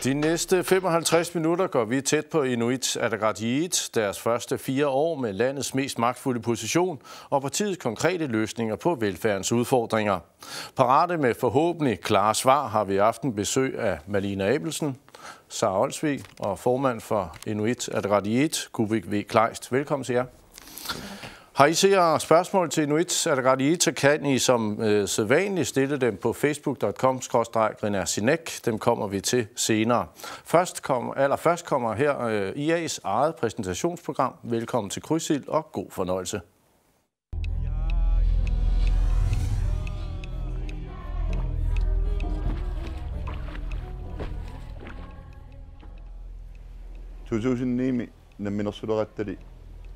De næste 55 minutter går vi tæt på Inuit Ataqatigiit, deres første 4 år med landets mest magtfulde position og partiets konkrete løsninger på velfærdens udfordringer. Parate med forhåbentlig klare svar har vi i aften besøg af Malina Abelsen, Sara Olsvig og formand for Inuit Ataqatigiit, Kubik V. Kleist. Velkommen til jer. Har I ser spørgsmål til Inuit Ataqatigiit, så kan I som sædvanligt stille dem på facebook.com/grinasinek. Dem kommer vi til senere. Først kommer her IA's eget præsentationsprogram. Velkommen til Krydsild og god fornøjelse.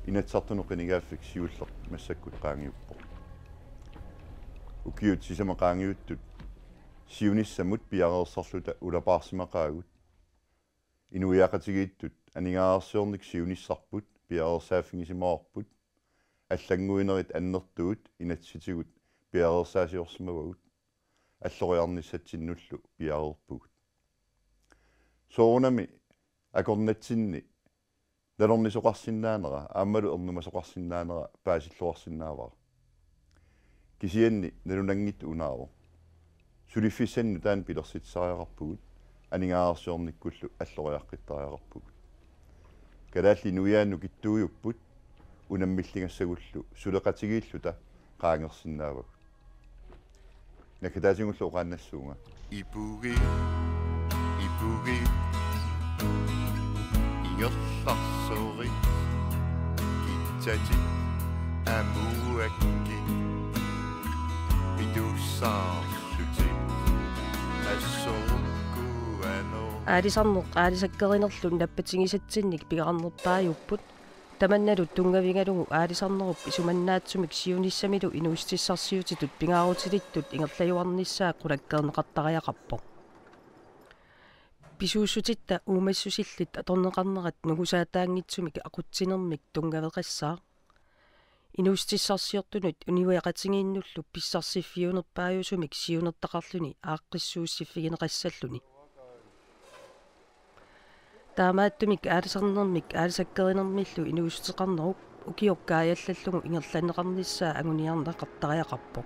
Inatsartunuqinigaafik siulleq massakkut qaangiuppo ukiut sisamaqaangiuttut siunissamut piareersarluta ulapaarsimaqaagut inuiaqatigiittut aningaarsiornik siunissarput piareersaaffingisimaarput аллангуинерит аннертуут инатситигут пиареерсаасиорсимавагут аллориарниссатсиннуллу пиареерпугут соонами акорнатсинни налорнисоқарсинаанера аамалу ернумасоқарсинаанера паасиллуарсинаавара кисианни налунангит унааво сулиффиссанну таан пилерситсариақарпугут анingаарсиорниккуллу аллориаққиттариақарпугут калаалли нуяанну киттуйуппут унаммиллингассагуллу сулеқатигииллута qaangersinnaavak накатаатингуллу оқааннассуунга ипуги ингерларсури китсати амуакки видуссаарсути ассоруккуано аалисарнеқ наппатингисатсинник пигаарнерпаажуппут таманналут тунгавингалугу аалисарнеруп исуманнаатсумик сиуниссамилу инуистиссарсиутитут пингаарутилиттут ингерлаюарниссаа qulakkeerneqartariaqarpoq писууссутитта уумассусиллит аторнеқарнерат нугусаатаангитсумик aqutsinermik tungaveqassaa инуистиссарсиортунут униуяқатингииннуллу писсарсиффиунерпаажусумик сиунертақарлүни ааққиссууссиффигинеқассаллуни таамааттумик аалисарнермик аалисаккеринермиллу инуустеқарнеруп укиоккааяллаллугу ингерланеқарниссаа агуниарнеқартариақарпоқ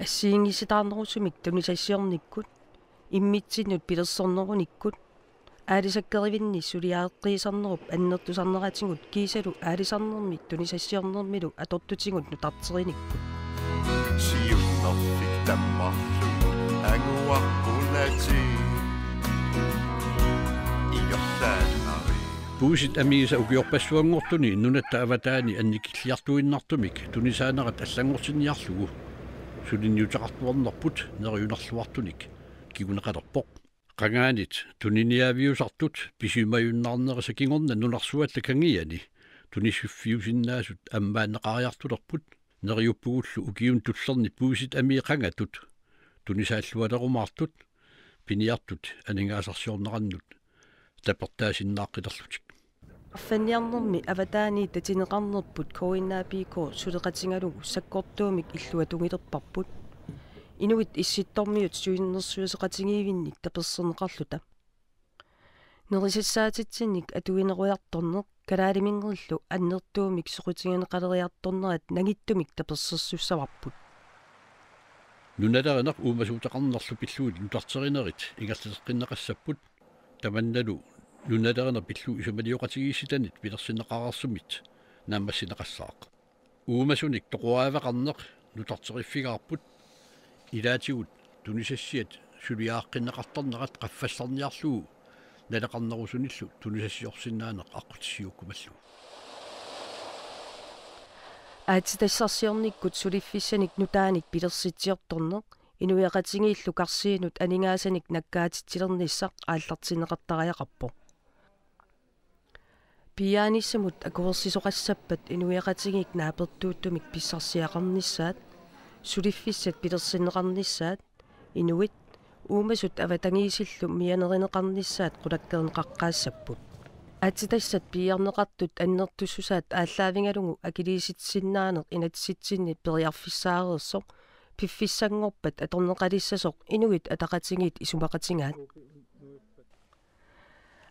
ассиингиситаарнерусумик тунисассиорниккут иммитсиннут пилерсорнеруниккут аалисаккеривинни сулиааққиисарнеруп аннертусарнератингут кисалу аалисарнермик тунисассиорнермилу атортутингут нутартериниккут сиуннерфик таммарлу агуаққулати Puusit amiisa ukiorpassuangortuni nunata avataani annikilliartuinnartumik tunisaanerat allangorsinniarlugu sulinniutaqartuarnerput neriunarluartunik kiguneqalerpoq qangaanit tuniniaviusartut pisumayunnarnerisa kingorna nunarsualla kangiani tunisuffiusinnaasut ammaanneqariartulerput neriuppugullu ukiun tullerni puusit amiiqangatut tunisaallualerumaartut piniartut aningaasarsiornerannut таперtaasinnaaqqillerlutik фанниарнерми аватаани татинеқарнерпут коиннаапико сулеқатингалугу саккортуумик иллуатунгилерпарпут инуит исситтормиут суиннерсуисеқатингиивинник таперсернеқарлута нерисассаатитсинник атуинеруйарторнеқ калаалимингерлу аннертуумик соқутингинеқалериарторнерат нагиттумик таперсерсуссаварпут нуналеринеқ уумасуутақарнерлу пиллуут нутартеринерит ингерллеққиннеқассаппут таманналу нуналеринер пиллу исумалиоқатигииситанит пилерсинеқараарсумит нааммассинеқассаақ уумасуник тоқуаавеқарнеқ нутартериффигаарпут илаатигут тунисассиат сулиааққиннеқарторнерат қаффассарниарлуу налеқарнерусуниллу тунисассиорсинаанеқ аққутиссиуккумаллу аатитассарсиорниккут сулиффиссаник нутааник пилерситсиорторнеқ инуяқатингииллу карсиинут анингаасаник наккаатитсилерниссақ ааллартинеқартариақарпо пиааниссамут акуверсисоқассаппат инуяқатингик наапертууттумик писсарсиақарниссаат сулиффиссат пилерсиннеқарниссаат инуит уумасут аватангиисиллу мианеринеқарниссаат qulakkeerneqaqqaassapпут аатитассат пиарнеқартут аннертуссусаат ааллаавингалугу акилииситсиннаанеқ инатситсинни периарфиссаареерсо пиффиссангорпат аторнеқалиссасоқ инуит атақатингит исумақатингаат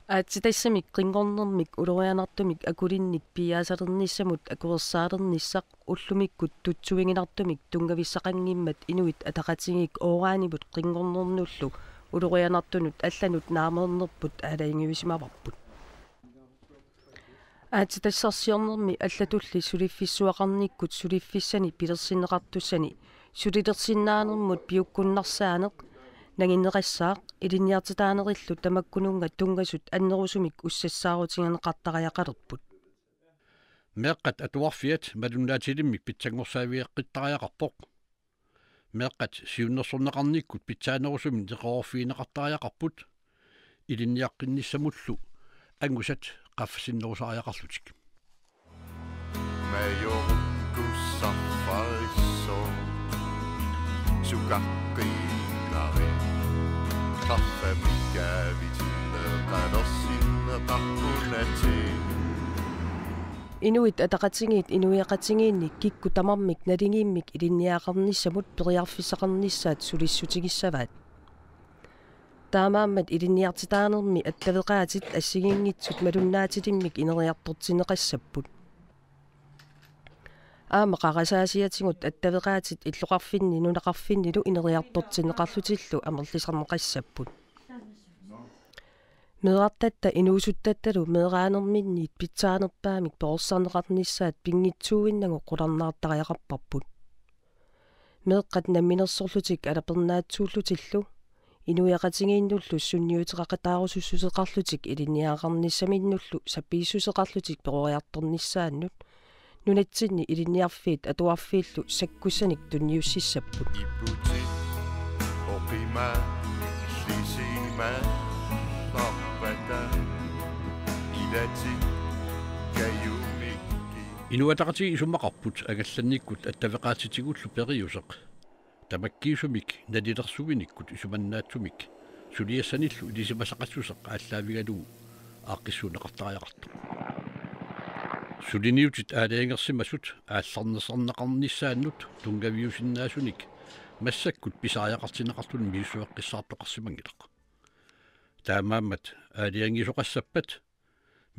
аатситассамик қингорнэрмик улорианартумик акулинник пиаасалерниссамут акуерсаалерниссақ уллумиккут тутсуингинартумик тунгависсақангиммат инуит атақатингик оораанимут қингорнернуллу улорианартунут алланут наамернерпут аалаингивисимаварпут аатситассарсиорнэрми аллатулли сулиффиссуақарниккут сулиффиссани пилерсиннеқартуссани сулилерсиннаанермут пиуккуннарсаанеқ нагиннеқассаақ илинниартитаанериллу тамаккунунга тунгасут аннерусумик уссассаарутинганеқартариақалерпут меэққат атуарфиат малуннаатилиммик питсангорсаавиэққиттариақарпоқ меэққат сиуннерсорнеқарниккут питсаанерусумин теқорфиинеқартариақарпут илинниаққинниссамуллу ангусат qaffsinnerusariaqarlutik majorkussarfarisso sukaqqinari qaffamikkaavitilleqalersinneqarpunati inuit ataqatingiit inuiaqatingiinnik kikku tamarmik nalingiimmik ilinniaqarnissamut periarfissaqarnissaat sulissutigisavaat таамааммат илинниартитаанерми аттавеқаатит ассигингитсут малуннаатилиммик инериартортинеқассаппут аама қарасаасиатингут аттавеқаатит иллоқарфинни нунақарфиннилу инериартортинеқарлутиллу амерлисарнеқассаппут меэртатта инуусуттатталу меэраанерминниит питсаанерпаамик перорсарнеқарниссаат пингитсууиннагу қуларнаартариақарпарпут меэққат намминерсорлутик алапернаатсууллутиллу инуиақатингииннуллу сунниутеқақатаарусуссусеқарлутик илинниаақарниссаминнуллу сапииссусеқарлутик перориарторниссааннут нунатсинни илинниарфиит атуарфииллу саккуссаник тунниуссиссаппут ипути опима лисима лаппата илати каюмикки инуатақати исуммақарпут агалланниккут аттавеқаатитигуллу периусеқ тамаккиисумик налилерсугиниккут исуманнаатсумик сулиассаниллу илисимасақассусеқ ааллаавигалуу ааққиссуунеқартариақарту сулиниутит аалаингерсимасут аалларнесарнеқарниссааннут тунгавиусиннаасуник массаккут писариақартинеқартун мииссуэққиссаартоқарсимангилеқ таамааммат аалиангисоқассаппат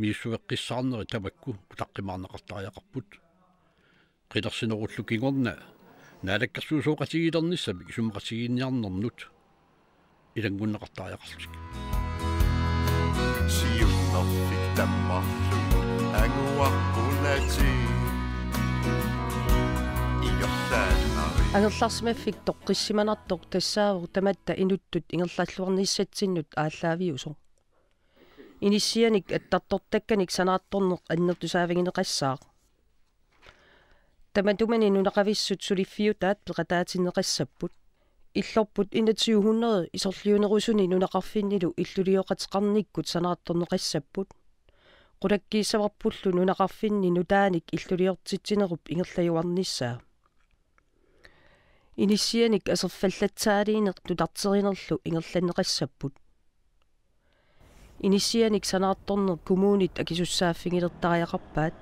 мииссуэққиссаарнери тамакку утаққимаарнеқартариақарпут қилерсинеруллу кигорна наалаккерсуусооқатигилерниссами исумақатигиинниарнернут илангуннеқартариақарлутик сиуннерфик таммарлу агуаққулати иёрсааннари ангерларсимаффик тоққиссиманартоқ тассаавер таматта инуттут ингерлаллуарниссатсиннут ааллаавиусо иниссианик аттартортакканик санаатторнеқ аннертусаавагинеқассаақ таматумани нунақависсут сулиффиутаат пеқатаатиннеқассаппут иллорпут 2100 исорлиунерусуни нунақарфиннилу иллулиоқатеқарниккут санаатторнеқассаппут қулаккииссаварпуллу нунақарфинни нутааник иллулиортитсинеруп ингерлаюарниссаа иниссианик асерфаллатсаалиинеқ тутартеринерлу ингерланнеқассаппут иниссианик санаатторнер коммунит акисуссааффигилертариақарпаат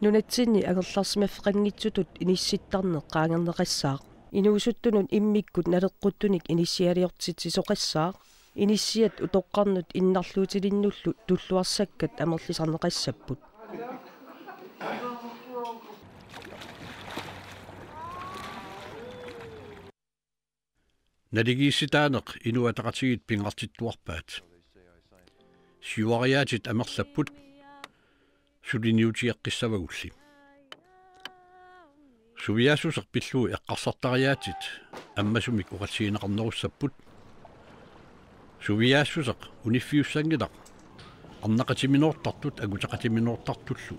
нунатсинни агерларсимаффеқангитсутут инисситтарнеқ qaangerneqassaaq инуусуттунут иммиккут налеққуттуник иниссиалиортитсисоқассаақ иниссиат утоққарнут иннарлуутилиннуллу туллуарсаккат амерлисарнеқассаппут налигиисситаанеқ инуатақатигит пингартиттуарпаат сиуариаатит амерлаппут сулиниутиэққиссавагулли сувиасусеқ пиллуу эққарсартариаатит аммасумик уқатсиинеқарнеруссаппут сувиаассусеқ униффиуссангилақ арнақатиминуортартут агутақатиминуортартуллу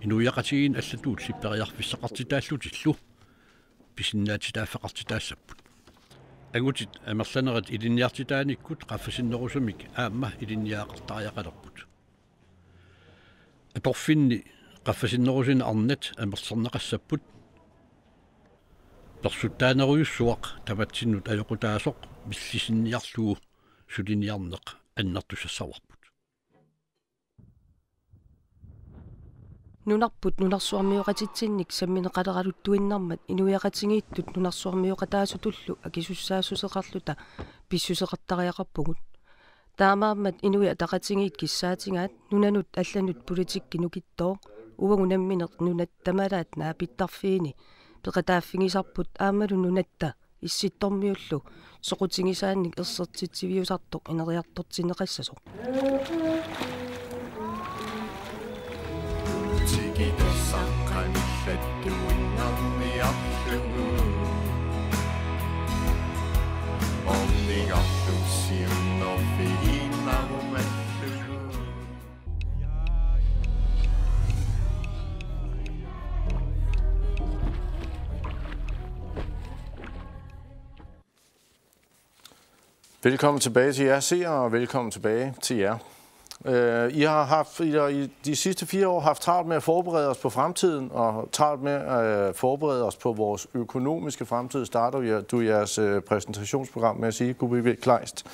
инуяқатигиин аллатуут липпериарфиссақартитааллутиллу писиннаатитааффеқартитаассаппут агутит амерланерат илинниартитааниккут qaffasиннерусумик аама илинниаақартариақалерпут аторфинни qaffasиннерусин арнат амерлернеқассаппут персуттаанеруйуссуақ таматсиннут аёқутаасоқ миллисинниарлуу сулиниарнеқ аннартусассаварпут Nunarput nunarsuarmiuqatitsinnik sammineqaleraluttuinnarmat inuiaqatingiittut nunarsuarmiuqataasutullu akisussaasuseqarluta pissuseqartariaqarpugut taamaammat inui ataqatingiit kissaatingaat nunanut allanut politikki nukittoo uagunamminer nunat tamalaat naapittarfiini peqataaffingisarput aamalu nunatta issittormiullu soqutingisaannik ersertitsiviusartoq ineriartortineqassasoq Velkommen tilbage til jer seere, og velkommen tilbage til jer. I har i de sidste 4 år haft travlt med at forberede os på fremtiden, og travlt med at forberede os på vores økonomiske fremtid. Starter du jeres præsentationsprogram med at sige, Gubbe Kleist.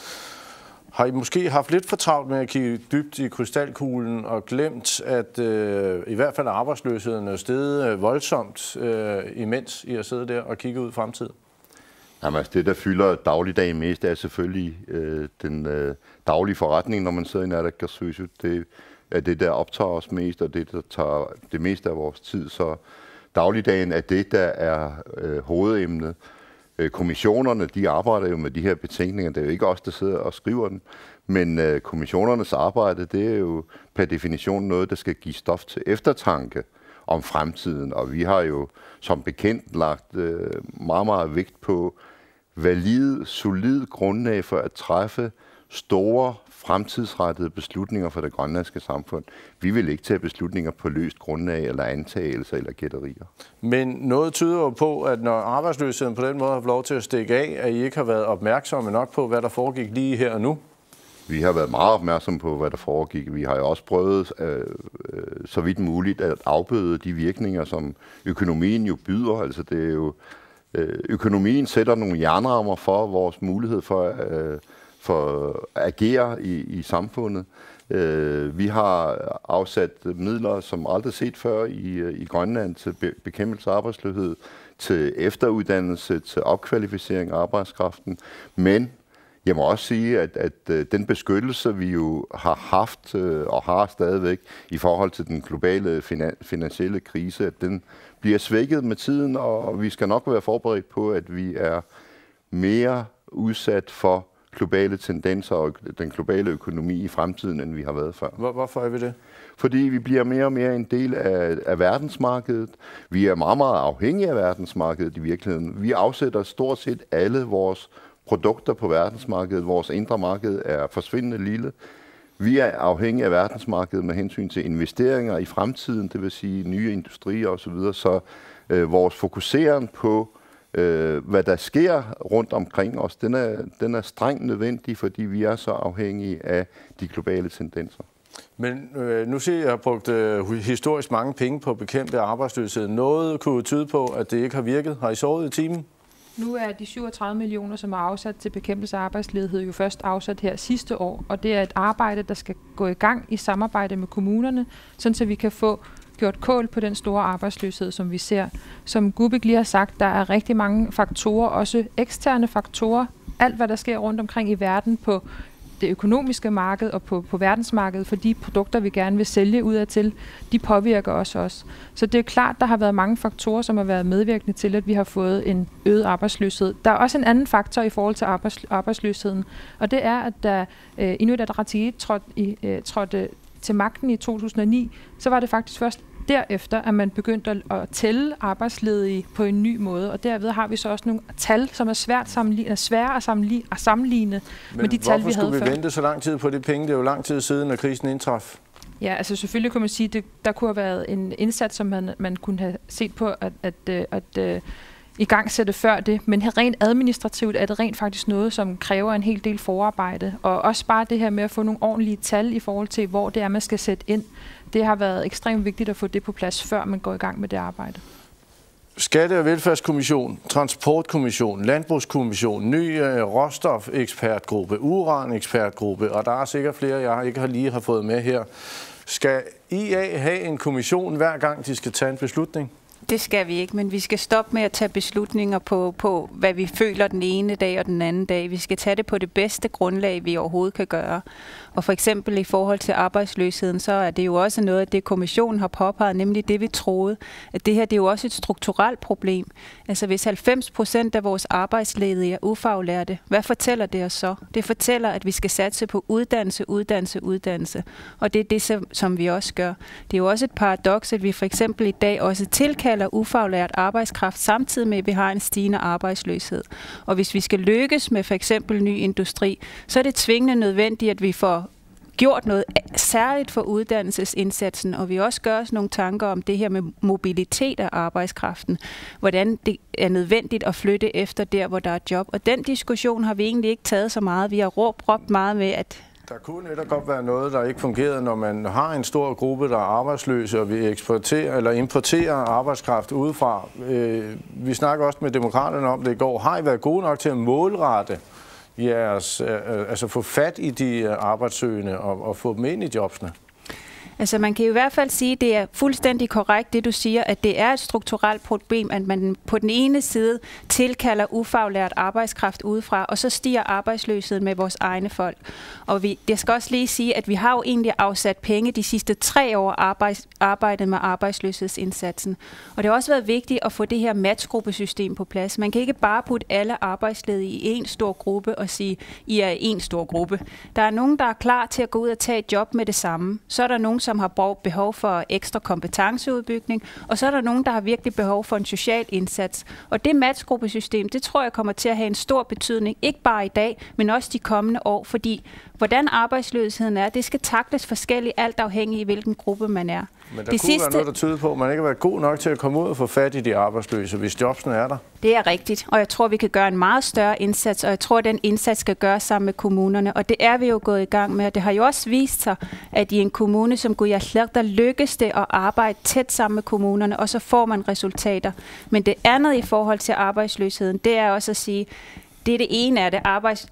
Har I måske haft lidt for travlt med at kigge dybt i krystalkuglen og glemt, at i hvert fald arbejdsløsheden er steget voldsomt, imens I har siddet der og kigget ud i fremtiden? Jamen, altså det, der fylder dagligdagen mest, er selvfølgelig den daglige forretning, når man sidder i Nærdagsgårdshuset. Det er det, der optager os mest, og det, der tager det meste af vores tid. Så dagligdagen er det, der er hovedemnet. Kommissionerne, de arbejder jo med de her betænkninger. Det er jo ikke os, der sidder og skriver den. Men kommissionernes arbejde, det er jo per definition noget, der skal give stof til eftertanke om fremtiden. Og vi har jo som bekendt lagt meget, meget vægt på valid, solid grundlag for at træffe store, fremtidsrettede beslutninger for det grønlandske samfund. Vi vil ikke tage beslutninger på løst grundlag, eller antagelser, eller gætterier. Men noget tyder jo på, at når arbejdsløsheden på den måde har fået lov til at stikke af, at I ikke har været opmærksomme nok på, hvad der foregik lige her og nu? Vi har været meget opmærksomme på, hvad der foregik. Vi har jo også prøvet, så vidt muligt, at afbøde de virkninger, som økonomien jo byder. Altså det er jo, økonomien sætter nogle jernrammer for vores mulighed for at agere i samfundet. Vi har afsat midler, som aldrig set før i Grønland, til bekæmpelse af arbejdsløshed, til efteruddannelse, til opkvalificering af arbejdskraften. Men jeg må også sige, at den beskyttelse, vi jo har haft og har stadigvæk i forhold til den globale finansielle krise, at den bliver svækket med tiden, og vi skal nok være forberedt på, at vi er mere udsat for globale tendenser og den globale økonomi i fremtiden, end vi har været før. Hvorfor er vi det? Fordi vi bliver mere og mere en del af verdensmarkedet. Vi er meget, meget afhængige af verdensmarkedet i virkeligheden. Vi afsætter stort set alle vores produkter på verdensmarkedet. Vores indre marked er forsvindende lille. Vi er afhængige af verdensmarkedet med hensyn til investeringer i fremtiden, det vil sige nye industrier osv. Så vores fokusering på, hvad der sker rundt omkring os, den er strengt nødvendig, fordi vi er så afhængige af de globale tendenser. Men nu siger jeg, at jeg har brugt historisk mange penge på at bekæmpe arbejdsløshed. Noget kunne tyde på, at det ikke har virket. Har I sovet i timen? Nu er de 37 millioner, som er afsat til bekæmpelse af arbejdsledighed, jo først afsat her sidste år, og det er et arbejde, der skal gå i gang i samarbejde med kommunerne, sådan så vi kan få gjort kål på den store arbejdsløshed, som vi ser. Som Gubik lige har sagt, der er rigtig mange faktorer, også eksterne faktorer. Alt, hvad der sker rundt omkring i verden på det økonomiske marked og på verdensmarkedet, for de produkter, vi gerne vil sælge udadtil, de påvirker os også. Så det er klart, der har været mange faktorer, som har været medvirkende til, at vi har fået en øget arbejdsløshed. Der er også en anden faktor i forhold til arbejdsløsheden, og det er, at da Inuit Ataqatigiit trådte til magten i 2009, så var det faktisk først derefter, at man begyndte at tælle arbejdsledige på en ny måde, og derved har vi så også nogle tal, som er svære at sammenligne med de tal, vi havde før. Men hvorfor skulle vi vente så lang tid på de penge? Det er jo lang tid siden, at krisen indtraf. Ja, altså selvfølgelig kan man sige, at der kunne have været en indsats, som man kunne have set på at i gang sætte før det, men rent administrativt er det rent faktisk noget, som kræver en hel del forarbejde, og også bare det her med at få nogle ordentlige tal i forhold til, hvor det er, man skal sætte ind. Det har været ekstremt vigtigt at få det på plads, før man går i gang med det arbejde. Skatte- og velfærdskommission, transportkommission, landbrugskommission, ny råstofekspertgruppe, uranekspertgruppe, og der er sikkert flere, jeg ikke lige har fået med her. Skal IA have en kommission hver gang, de skal tage en beslutning? Det skal vi ikke, men vi skal stoppe med at tage beslutninger på, hvad vi føler den ene dag og den anden dag. Vi skal tage det på det bedste grundlag, vi overhovedet kan gøre. Og for eksempel i forhold til arbejdsløsheden, så er det jo også noget af det, kommissionen har påpeget, nemlig det, vi troede. At det her, det er jo også et strukturelt problem. Altså hvis 90% af vores arbejdsledige er ufaglærte, hvad fortæller det os så? Det fortæller, at vi skal satse på uddannelse. Og det er det, som vi også gør. Det er jo også et paradoks, at vi for eksempel i dag også tilkalder ufaglært arbejdskraft, samtidig med, at vi har en stigende arbejdsløshed. Og hvis vi skal lykkes med for eksempel ny industri, så er det tvingende nødvendigt, at vi får gjort noget særligt for uddannelsesindsatsen, og vi også gør os nogle tanker om det her med mobilitet af arbejdskraften, hvordan det er nødvendigt at flytte efter der, hvor der er job. Og den diskussion har vi egentlig ikke taget så meget. Vi har råbt meget med, at der kunne netop godt være noget, der ikke fungerede, når man har en stor gruppe, der er arbejdsløse, og vi eksporterer eller importerer arbejdskraft udefra. Vi snakker også med demokraterne om det i går. Har I været gode nok til at målrette jeres, altså få fat i de arbejdssøgende og få dem ind i jobsene? Altså man kan i hvert fald sige, at det er fuldstændig korrekt, det du siger, at det er et strukturelt problem, at man på den ene side tilkalder ufaglært arbejdskraft udefra, og så stiger arbejdsløsheden med vores egne folk. Og det skal også lige sige, at vi har jo egentlig afsat penge de sidste 3 år arbejdet med arbejdsløshedsindsatsen. Og det har også været vigtigt at få det her matchgruppesystem på plads. Man kan ikke bare putte alle arbejdsledige i en stor gruppe og sige, I er en stor gruppe. Der er nogen, der er klar til at gå ud og tage et job med det samme. Så er der nogen, som har behov for ekstra kompetenceudbygning, og så er der nogen, der har virkelig behov for en social indsats. Og det matchgruppesystem, det tror jeg kommer til at have en stor betydning, ikke bare i dag, men også de kommende år, fordi hvordan arbejdsløsheden er, det skal takles forskelligt, alt afhængig af hvilken gruppe man er. Men der kunne være noget, der tyder på, at man ikke har været god nok til at komme ud og få fat i de arbejdsløse, hvis jobsene er der. Det er rigtigt, og jeg tror, vi kan gøre en meget større indsats, og jeg tror, at den indsats skal gøres sammen med kommunerne, og det er vi jo gået i gang med. Og det har jo også vist sig, at i en kommune som Gujarat, der lykkes det at arbejde tæt sammen med kommunerne, og så får man resultater. Men det andet i forhold til arbejdsløsheden, det er også at sige, det ene er det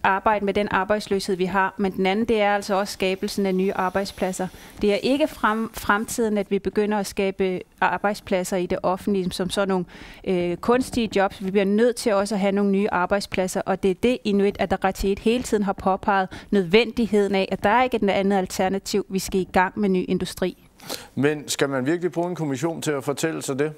arbejde med den arbejdsløshed, vi har, men den anden, det er altså også skabelsen af nye arbejdspladser. Det er ikke fremtiden, at vi begynder at skabe arbejdspladser i det offentlige, som sådan nogle kunstige jobs. Vi bliver nødt til også at have nogle nye arbejdspladser, og det er det, Inuit Ataqatigiit hele tiden har påpeget nødvendigheden af, at der er ikke et andet alternativ. Vi skal i gang med ny industri. Men skal man virkelig bruge en kommission til at fortælle sig det?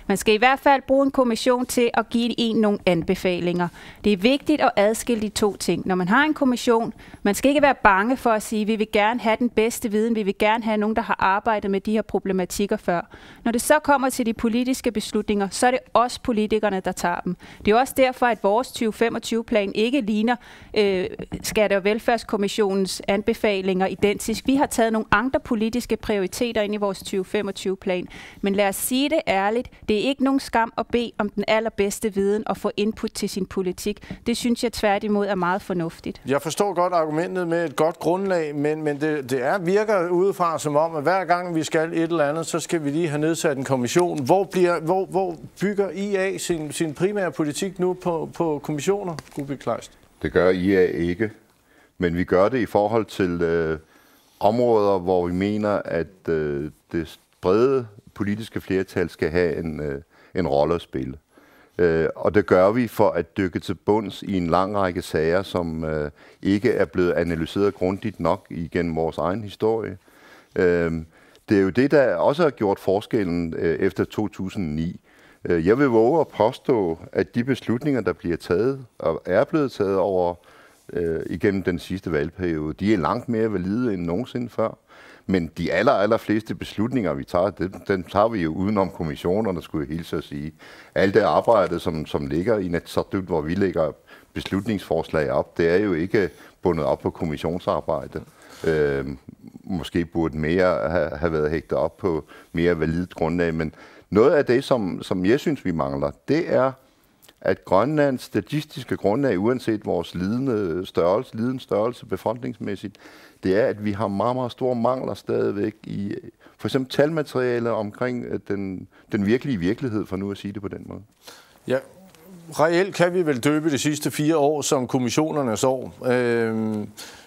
Man skal i hvert fald bruge en kommission til at give nogle anbefalinger. Det er vigtigt at adskille de to ting. Når man har en kommission, man skal ikke være bange for at sige, at vi vil gerne have den bedste viden, vi vil gerne have nogen, der har arbejdet med de her problematikker før. Når det så kommer til de politiske beslutninger, så er det os politikerne, der tager dem. Det er også derfor, at vores 2025-plan ikke ligner Skatte- og Velfærdskommissionens anbefalinger identisk. Vi har taget nogle andre politiske prioriteter ind i vores 2025-plan. Men lad os sige det ærligt, det er ikke nogen skam at bede om den allerbedste viden og få input til sin politik. Det synes jeg tværtimod er meget fornuftigt. Jeg forstår godt argumentet med et godt grundlag, men det virker udefra som om, at hver gang vi skal et eller andet, så skal vi lige have nedsat en kommission. Hvor bygger IA sin primære politik nu på kommissioner, Gubi Kleist? Det gør IA ikke, men vi gør det i forhold til områder, hvor vi mener, at det brede politiske flertal skal have en rolle at spille. Og det gør vi for at dykke til bunds i en lang række sager, som ikke er blevet analyseret grundigt nok igennem vores egen historie. Det er jo det, der også har gjort forskellen efter 2009. Jeg vil våge at påstå, at de beslutninger, der bliver taget og er blevet taget over igennem den sidste valgperiode, de er langt mere valide end nogensinde før. Men de allerfleste beslutninger, vi tager, den tager vi jo udenom kommissionerne, skulle jeg hilse at sige. Alt det arbejde, som ligger i Inatsisartut, hvor vi lægger beslutningsforslag op, det er jo ikke bundet op på kommissionsarbejde. Måske burde mere have været hægtet op på mere validt grundlag, men noget af det, som jeg synes, vi mangler, det er, at Grønlands statistiske grundlag, uanset vores lidensstørrelse befolkningsmæssigt, det er, at vi har meget, meget store mangler stadigvæk i for eksempel talmateriale omkring den virkelige virkelighed, for nu at sige det på den måde. Ja, reelt kan vi vel døbe de sidste 4 år som kommissionernes år.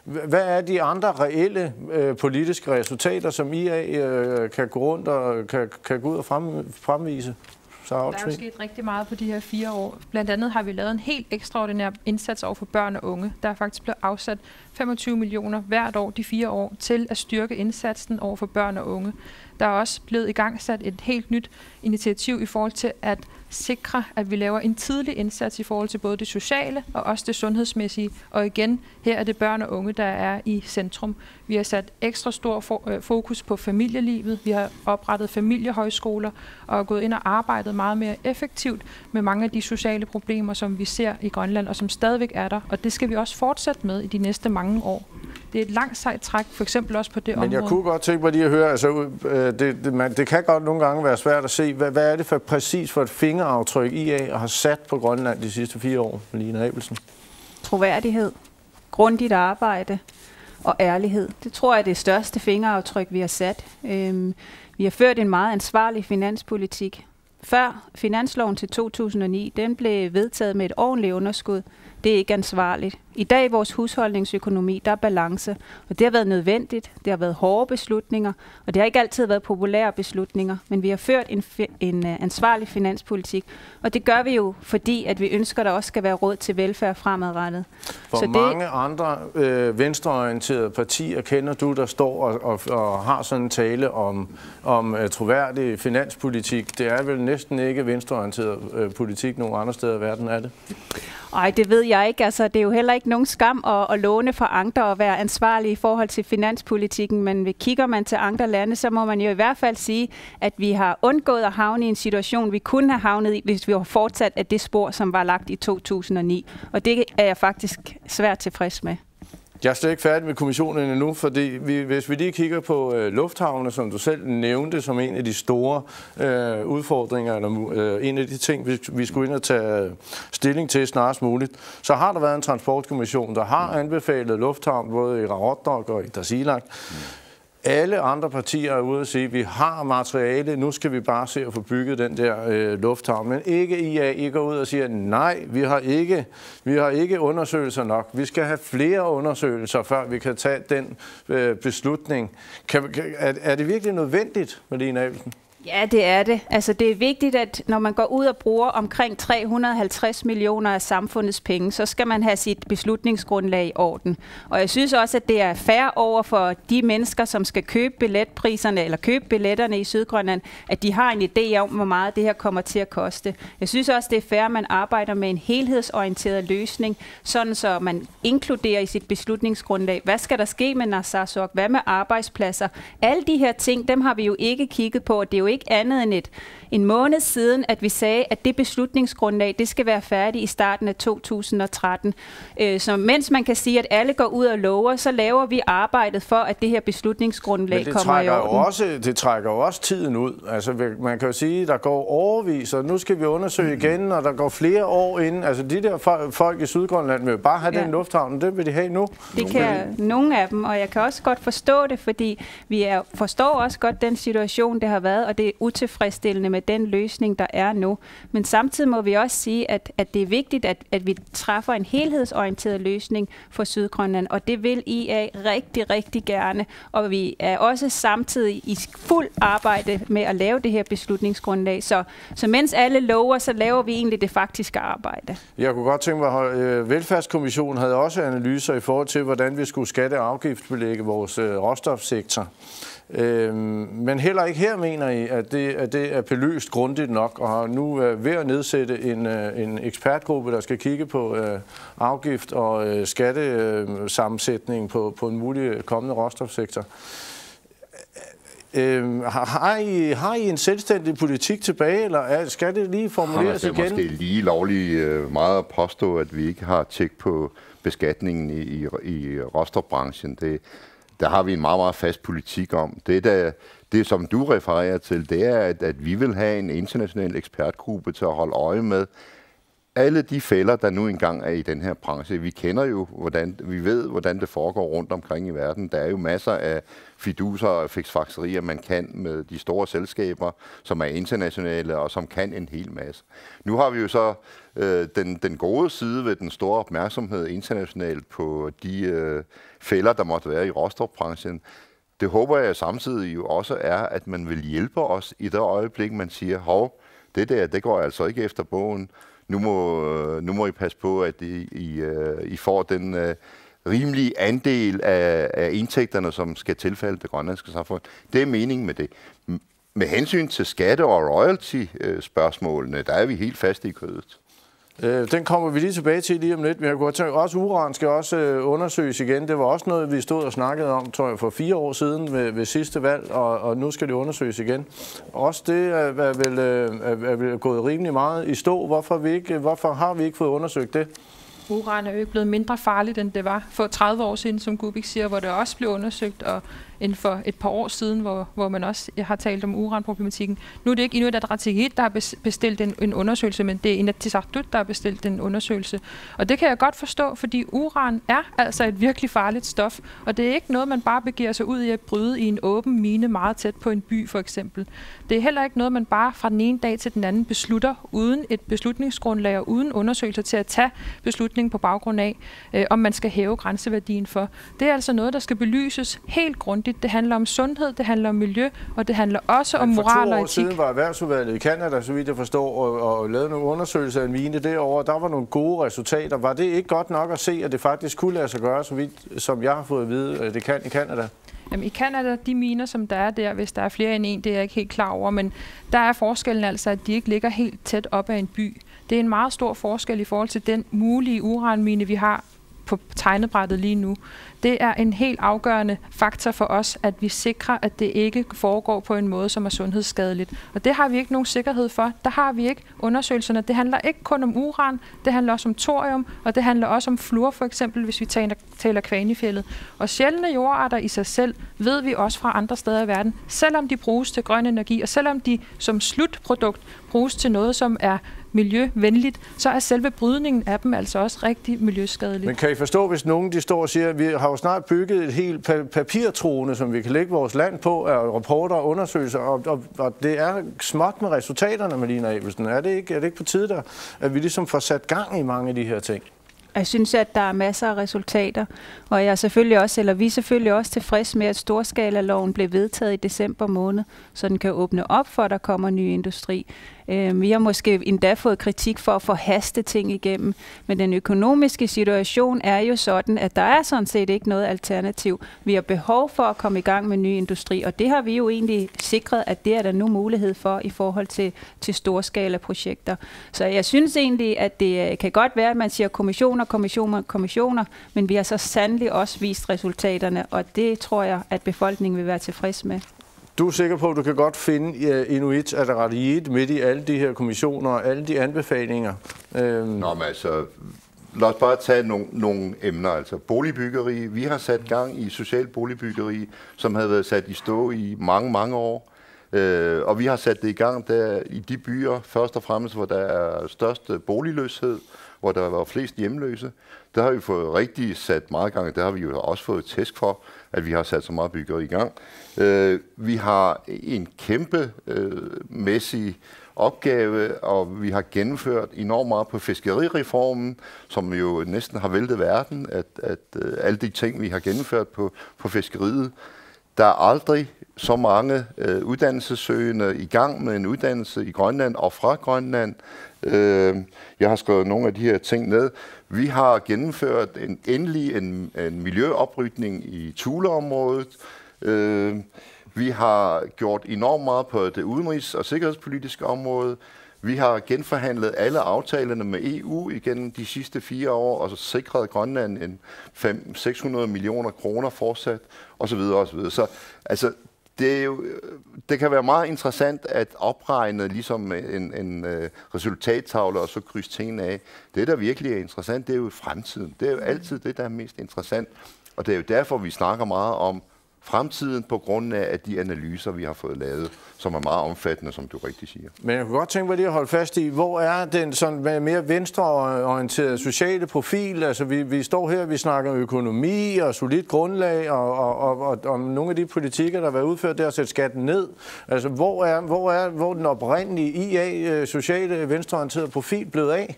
Hvad er de andre reelle politiske resultater, som IA kan gå rundt og kan gå ud og fremvise? Der er jo sket rigtig meget på de her 4 år. Blandt andet har vi lavet en helt ekstraordinær indsats over for børn og unge. Der er faktisk blevet afsat 25 millioner hvert år de 4 år til at styrke indsatsen over for børn og unge. Der er også blevet igangsat et helt nyt initiativ i forhold til at sikre, at vi laver en tidlig indsats i forhold til både det sociale og også det sundhedsmæssige. Og igen, her er det børn og unge, der er i centrum. Vi har sat ekstra stor fokus på familielivet. Vi har oprettet familiehøjskoler og er gået ind og arbejdet meget mere effektivt med mange af de sociale problemer, som vi ser i Grønland og som stadigvæk er der. Og det skal vi også fortsætte med i de næste mange år. Det er et langt sejt træk, for eksempel også på det område. Men jeg kunne godt tænke mig lige at høre, altså, det kan godt nogle gange være svært at se, hvad er det for præcis for et fingeraftryk IA har sat på Grønland de sidste 4 år, Lina Abelsen? Troværdighed, grundigt arbejde og ærlighed. Det tror jeg er det største fingeraftryk, vi har sat. Vi har ført en meget ansvarlig finanspolitik. Før finansloven til 2009, den blev vedtaget med et ordentligt underskud. Det er ikke ansvarligt. I dag i vores husholdningsøkonomi, der er balance, og det har været nødvendigt. Det har været hårde beslutninger, og det har ikke altid været populære beslutninger, men vi har ført en ansvarlig finanspolitik, og det gør vi jo, fordi at vi ønsker, at der også skal være råd til velfærd fremadrettet. Hvor mange andre venstreorienterede partier kender du, der står og har sådan en tale om troværdig finanspolitik? Det er vel næsten ikke venstreorienteret politik nogen andre steder i verden, er det? Nej, det ved jeg ikke. Altså, det er jo heller ikke nogen skam at låne fra andre og være ansvarlig i forhold til finanspolitikken, men kigger man til andre lande, så må man jo i hvert fald sige, at vi har undgået at havne i en situation, vi kunne have havnet i, hvis vi var fortsat af det spor, som var lagt i 2009. Og det er jeg faktisk svært tilfreds med. Jeg er slet ikke færdig med kommissionen endnu, fordi hvis vi lige kigger på lufthavne, som du selv nævnte som en af de store udfordringer, eller en af de ting, vi skulle ind og tage stilling til snarest muligt, så har der været en transportkommission, der har anbefalet lufthavn både i Qaqortoq og i Tasiilaq. Alle andre partier er ude at sige, at vi har materiale, nu skal vi bare se at få bygget den der lufthavn. Men ikke IA, I går ud og siger, nej, vi har ikke undersøgelser nok. Vi skal have flere undersøgelser, før vi kan tage den beslutning. Er det virkelig nødvendigt, Lina Abelsen? Ja, det er det. Altså, det er vigtigt, at når man går ud og bruger omkring 350 millioner af samfundets penge, så skal man have sit beslutningsgrundlag i orden. Og jeg synes også, at det er fair over for de mennesker, som skal købe billetpriserne eller købe billetterne i Sydgrønland, at de har en idé om, hvor meget det her kommer til at koste. Jeg synes også, det er fair, at man arbejder med en helhedsorienteret løsning, sådan så man inkluderer i sit beslutningsgrundlag, hvad skal der ske med Narsarsuaq, hvad med arbejdspladser. Alle de her ting, dem har vi jo ikke kigget på, og det er jo ikke andet end en måned siden, at vi sagde, at det beslutningsgrundlag, det skal være færdigt i starten af 2013. Så mens man kan sige, at alle går ud og lover, så laver vi arbejdet for, at det her beslutningsgrundlag kommer i orden. Det trækker jo også tiden ud. Altså, man kan jo sige, at der går årevis, og nu skal vi undersøge igen, og der går flere år inden. Altså, de der folk i Sydgrønland vil jo bare have den lufthavn, det vil de have nu. Det kan nogle af dem, og jeg kan også godt forstå det, fordi vi forstår også godt den situation, det har været, og det er utilfredsstillende med den løsning, der er nu. Men samtidig må vi også sige, at det er vigtigt, at vi træffer en helhedsorienteret løsning for Sydgrønland, og det vil IA rigtig, rigtig gerne. Og vi er også samtidig i fuld arbejde med at lave det her beslutningsgrundlag. Så mens alle lover, så laver vi egentlig det faktiske arbejde. Jeg kunne godt tænke mig, at Velfærdskommissionen havde også analyser i forhold til, hvordan vi skulle skatte- og afgiftsbelægge vores råstofsektor. Men heller ikke her mener I, at det er belyst grundigt nok, og har nu ved at nedsætte en ekspertgruppe, der skal kigge på afgift og skattesammensætning på en mulig kommende råstofsektor. Har I en selvstændig politik tilbage, eller skal det lige formuleres igen? Det er måske lige lovligt meget at påstå, at vi ikke har tjek på beskatningen i råstofbranchen. Der har vi en meget, meget fast politik om. Det, som du refererer til, det er, at vi vil have en international ekspertgruppe til at holde øje med, alle de fælder, der nu engang er i den her branche, vi ved, hvordan det foregår rundt omkring i verden. Der er jo masser af fiduser og fiksfakserier, man kan med de store selskaber, som er internationale og som kan en hel masse. Nu har vi jo så den gode side ved den store opmærksomhed internationalt på de fælder, der måtte være i råstofbranchen. Det håber jeg samtidig jo også er, at man vil hjælpe os i det øjeblik, man siger, hov, det går altså ikke efter bogen. Nu må I passe på, at I får den rimelige andel af indtægterne, som skal tilfalde det grønlandske samfund. Det er meningen med det. Med hensyn til skatte- og royalty-spørgsmålene, der er vi helt faste i kødet. Den kommer vi lige tilbage til lige om lidt, men jeg kunne tænke, også uran skal også undersøges igen. Det var også noget, vi stod og snakkede om, tror jeg, for 4 år siden ved sidste valg, og nu skal det undersøges igen. Også det er vel gået rimelig meget i stå. Hvorfor har vi ikke fået undersøgt det? Uran er jo ikke blevet mindre farligt, end det var for 30 år siden, som Kubik siger, hvor det også blev undersøgt, og end for et par år siden, hvor man også har talt om uranproblematikken. Nu er det ikke Inuit Ataqatigiit, der har bestilt en undersøgelse, men det er Inatsisartut, der har bestilt en undersøgelse. Og det kan jeg godt forstå, fordi uran er altså et virkelig farligt stof, og det er ikke noget, man bare begiver sig ud i at bryde i en åben mine meget tæt på en by, for eksempel. Det er heller ikke noget, man bare fra den ene dag til den anden beslutter, uden et beslutningsgrundlag og uden undersøgelser til at tage beslutningen på baggrund af, om man skal hæve grænseværdien for. Det er altså noget, der skal belyses helt grundigt. Det handler om sundhed, det handler om miljø, og det handler også om moral og etik. For 2 år siden var Erhvervsudvalget i Canada, så vidt jeg forstår, og lavede nogle undersøgelser af en mine derovre. Der var nogle gode resultater. Var det ikke godt nok at se, at det faktisk kunne lade sig gøre, så vidt som jeg har fået at vide, at det kan i Canada? Jamen, i Canada, de miner, som der er der, hvis der er flere end en, det er jeg ikke helt klar over, men der er forskellen altså, at de ikke ligger helt tæt op ad en by. Det er en meget stor forskel i forhold til den mulige uranmine, vi har på tegnebrættet lige nu. Det er en helt afgørende faktor for os, at vi sikrer, at det ikke foregår på en måde, som er sundhedsskadeligt. Og det har vi ikke nogen sikkerhed for. Der har vi ikke undersøgelserne. Det handler ikke kun om uran, det handler også om thorium, og det handler også om fluor, for eksempel, hvis vi taler Kvanefjeldet. Og sjældne jordarter i sig selv, ved vi også fra andre steder i verden, selvom de bruges til grøn energi, og selvom de som slutprodukt bruges til noget, som er miljøvenligt, så er selve brydningen af dem altså også rigtig miljøskadelig. Men kan I forstå, hvis nogen de står og siger, at vi har jo snart bygget et helt papirtrone, som vi kan lægge vores land på, af rapporter og undersøgelser, og det er småt med resultaterne, Malina Abelsen. Er det ikke på tide, at vi ligesom får sat gang i mange af de her ting? Jeg synes, at der er masser af resultater, og vi er selvfølgelig også tilfreds med, at storskala-loven blev vedtaget i december måned, så den kan åbne op for, at der kommer ny industri. Vi har måske endda fået kritik for at forhaste ting igennem, men den økonomiske situation er jo sådan, at der er sådan set ikke noget alternativ. Vi har behov for at komme i gang med ny industri, og det har vi jo egentlig sikret, at det er der nu mulighed for i forhold til storskala-projekter. Så jeg synes egentlig, at det kan godt være, at man siger kommissioner, men vi har så sandelig også vist resultaterne, og det tror jeg, at befolkningen vil være tilfreds med. Du er sikker på, at du kan godt finde Inuit Ataqatigiit midt i alle de her kommissioner og alle de anbefalinger? Nå, men altså, lad os bare tage nogle emner. Altså boligbyggeri. Vi har sat gang i social boligbyggeri, som havde været sat i stå i mange, mange år. Og vi har sat det i gang der i de byer, først og fremmest, hvor der er størst boligløshed, hvor der var flest hjemløse. Der har vi fået rigtig sat meget i gang. Der har vi jo også fået tæsk for, at vi har sat så meget byggeri i gang. Vi har en kæmpe mæssig opgave, og vi har gennemført enormt meget på fiskerireformen, som jo næsten har væltet verden, at alle de ting, vi har gennemført på fiskeriet, der er aldrig så mange uddannelsessøgende i gang med en uddannelse i Grønland og fra Grønland. Jeg har skrevet nogle af de her ting ned. Vi har gennemført en miljøoprydning i Thuleområdet. Vi har gjort enormt meget på det udenrigs- og sikkerhedspolitiske område. Vi har genforhandlet alle aftalerne med EU igennem de sidste 4 år, og så sikret Grønland en 500-600 millioner kroner fortsat, osv. osv. Så altså, det kan være meget interessant at opregne ligesom en resultattavle og så krydse tingene af. Det, der virkelig er interessant, det er jo fremtiden. Det er jo altid det, der er mest interessant. Og det er jo derfor, vi snakker meget om fremtiden på grund af de analyser, vi har fået lavet, som er meget omfattende, som du rigtig siger. Men jeg kunne godt tænke mig lige at holde fast i, hvor er den sådan mere venstreorienterede sociale profil? Altså vi står her, vi snakker økonomi og solidt grundlag og om nogle af de politikker, der har været udført der at sætte skatten ned. Altså hvor den oprindelige IA sociale venstreorienterede profil blevet af?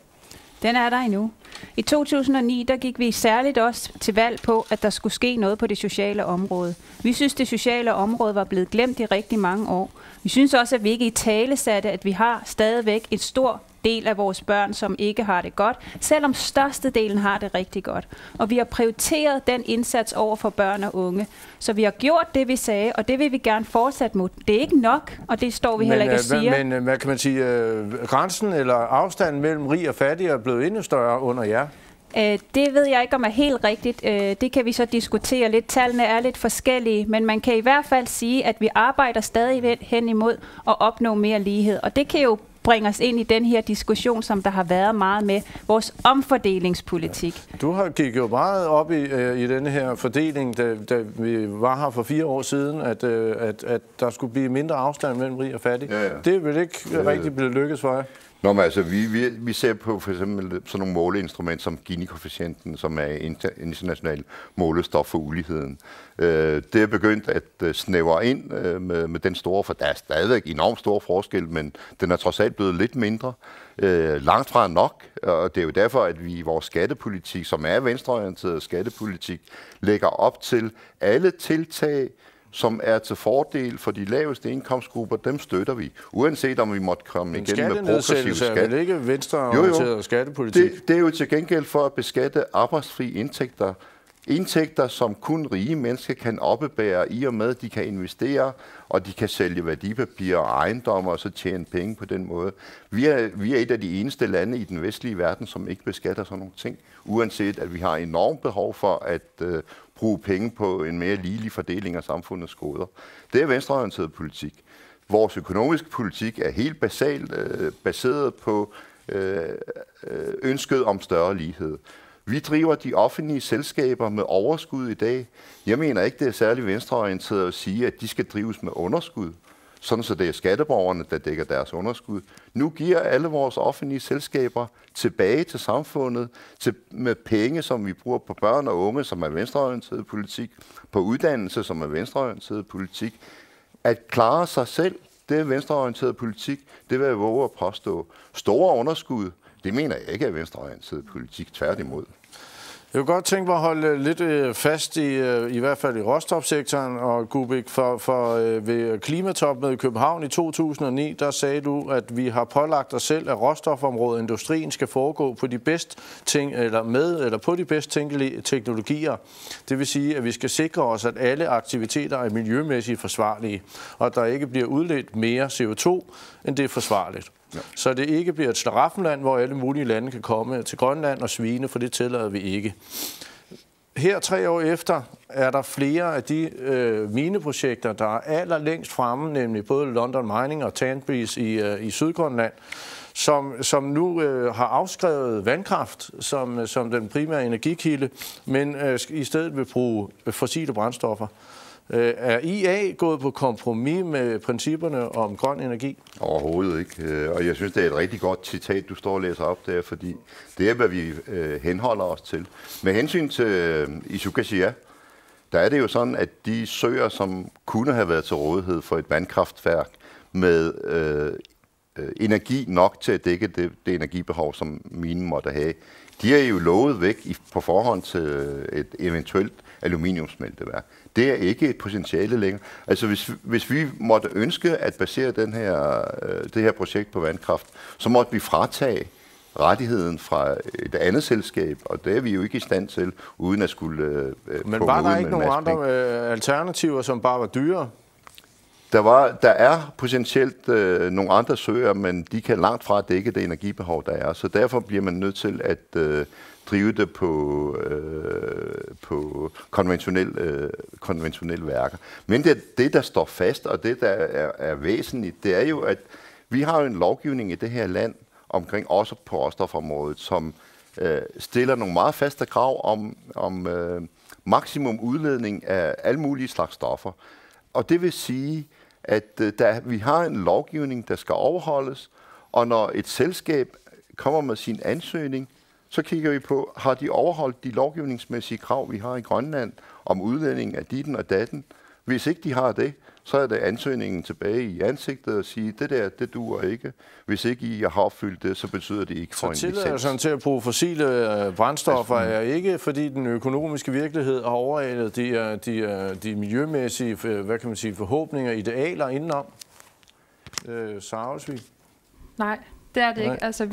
Den er der endnu. I 2009 der gik vi særligt også til valg på, at der skulle ske noget på det sociale område. Vi synes, det sociale område var blevet glemt i rigtig mange år. Vi synes også, at vi ikke italesatte, at vi har stadigvæk et stor del af vores børn, som ikke har det godt, selvom størstedelen har det rigtig godt. Og vi har prioriteret den indsats over for børn og unge. Så vi har gjort det, vi sagde, og det vil vi gerne fortsætte mod. Det er ikke nok, og det står vi heller ikke og siger. Men hvad kan man sige, grænsen eller afstanden mellem rig og fattig er blevet endnu større under jer? Det ved jeg ikke, om er helt rigtigt. Det kan vi så diskutere lidt. Tallene er lidt forskellige, men man kan i hvert fald sige, at vi arbejder stadig hen imod at opnå mere lighed. Og det kan jo bringe os ind i den her diskussion, som der har været meget med vores omfordelingspolitik. Ja. Du gik jo meget op i denne her fordeling, da vi var her for 4 år siden, at der skulle blive mindre afstand mellem rig og fattig. Ja. Det er vel ikke rigtig blevet lykkes for jer? Nå, men altså, vi ser på for eksempel sådan nogle måleinstrumenter som Gini-koefficienten, som er international målestok for uligheden. Det er begyndt at snævre ind med den store, for der er stadigvæk enormt stor forskel, men den er trods alt blevet lidt mindre. Langt fra nok, og det er jo derfor, at vi i vores skattepolitik, som er venstreorienteret skattepolitik, lægger op til alle tiltag, som er til fordel for de laveste indkomstgrupper, dem støtter vi. Uanset om vi måtte komme igen med progressiv skat. Er vel ikke venstreorienteret skattepolitik? Det er jo til gengæld for at beskatte arbejdsfri indtægter. Indtægter, som kun rige mennesker kan oppebære i og med, at de kan investere, og de kan sælge værdipapirer og ejendommer og så tjene penge på den måde. Vi er et af de eneste lande i den vestlige verden, som ikke beskatter sådan nogle ting, uanset at vi har enormt behov for at bruge penge på en mere ligelig fordeling af samfundets goder. Det er venstreorienteret politik. Vores økonomiske politik er helt baseret på ønsket om større lighed. Vi driver de offentlige selskaber med overskud i dag. Jeg mener ikke, det er særlig venstreorienteret at sige, at de skal drives med underskud, sådan så det er skatteborgerne, der dækker deres underskud. Nu giver alle vores offentlige selskaber tilbage til samfundet med penge, som vi bruger på børn og unge, som er venstreorienteret politik, på uddannelse, som er venstreorienteret politik. At klare sig selv, det er venstreorienteret politik, det vil jeg våge at påstå. Store underskud, det mener jeg ikke er venstreorienteret politik, tværtimod. Jeg kunne godt tænke mig at holde lidt fast i hvert fald i råstofsektoren, og Gubic, for ved klimatopmødet i København i 2009, der sagde du, at vi har pålagt os selv, at råstofområdet industrien skal foregå på de bedst på de bedst tænkelige teknologier. Det vil sige, at vi skal sikre os, at alle aktiviteter er miljømæssigt forsvarlige, og at der ikke bliver udledt mere CO2, end det er forsvarligt. Ja. Så det ikke bliver et slaraffenland, hvor alle mulige lande kan komme til Grønland og svine, for det tillader vi ikke. Her 3 år efter er der flere af de mineprojekter, der er allerlængst fremme, nemlig både London Mining og Tanbreeze i Sydgrønland, som nu har afskrevet vandkraft som den primære energikilde, men i stedet vil bruge fossile brændstoffer. Er IA gået på kompromis med principperne om grøn energi? Overhovedet ikke. Og jeg synes, det er et rigtig godt citat, du står og læser op der, fordi det er, hvad vi henholder os til. Med hensyn til Isukasia, der er det jo sådan, at de søer, som kunne have været til rådighed for et vandkraftværk med energi nok til at dække det energibehov, som minen måtte have, de er jo lovet væk på forhånd til et eventuelt aluminiumsmelteværk. Det er ikke et potentiale længere. Altså hvis vi måtte ønske at basere det her projekt på vandkraft, så måtte vi fratage rettigheden fra et andet selskab, og det er vi jo ikke i stand til, uden at skulle men var der ikke nogen andre alternativer, som bare var dyrere? Der er potentielt nogle andre søer, men de kan langt fra dække det energibehov, der er. Så derfor bliver man nødt til at drive det på konventionelle værker. Men det, der står fast, og det, der er væsentligt, det er jo, at vi har en lovgivning i det her land, omkring også på råstofområdet, som stiller nogle meget faste krav om maksimum udledning af alle mulige slags stoffer. Og det vil sige, at vi har en lovgivning, der skal overholdes, og når et selskab kommer med sin ansøgning, så kigger vi på, har de overholdt de lovgivningsmæssige krav, vi har i Grønland, om udledning af ditten og datten. Hvis ikke de har det, så er det ansøgningen tilbage i ansigtet og sige, det duer ikke. Hvis ikke I har opfyldt det, så betyder det ikke for en licens. Så tilladelsen til at bruge fossile brændstoffer er ikke, fordi den økonomiske virkelighed har overhalet de miljømæssige, hvad kan man sige, forhåbninger, idealer indenom? Sarvesvig? Nej, det er det ikke. Altså,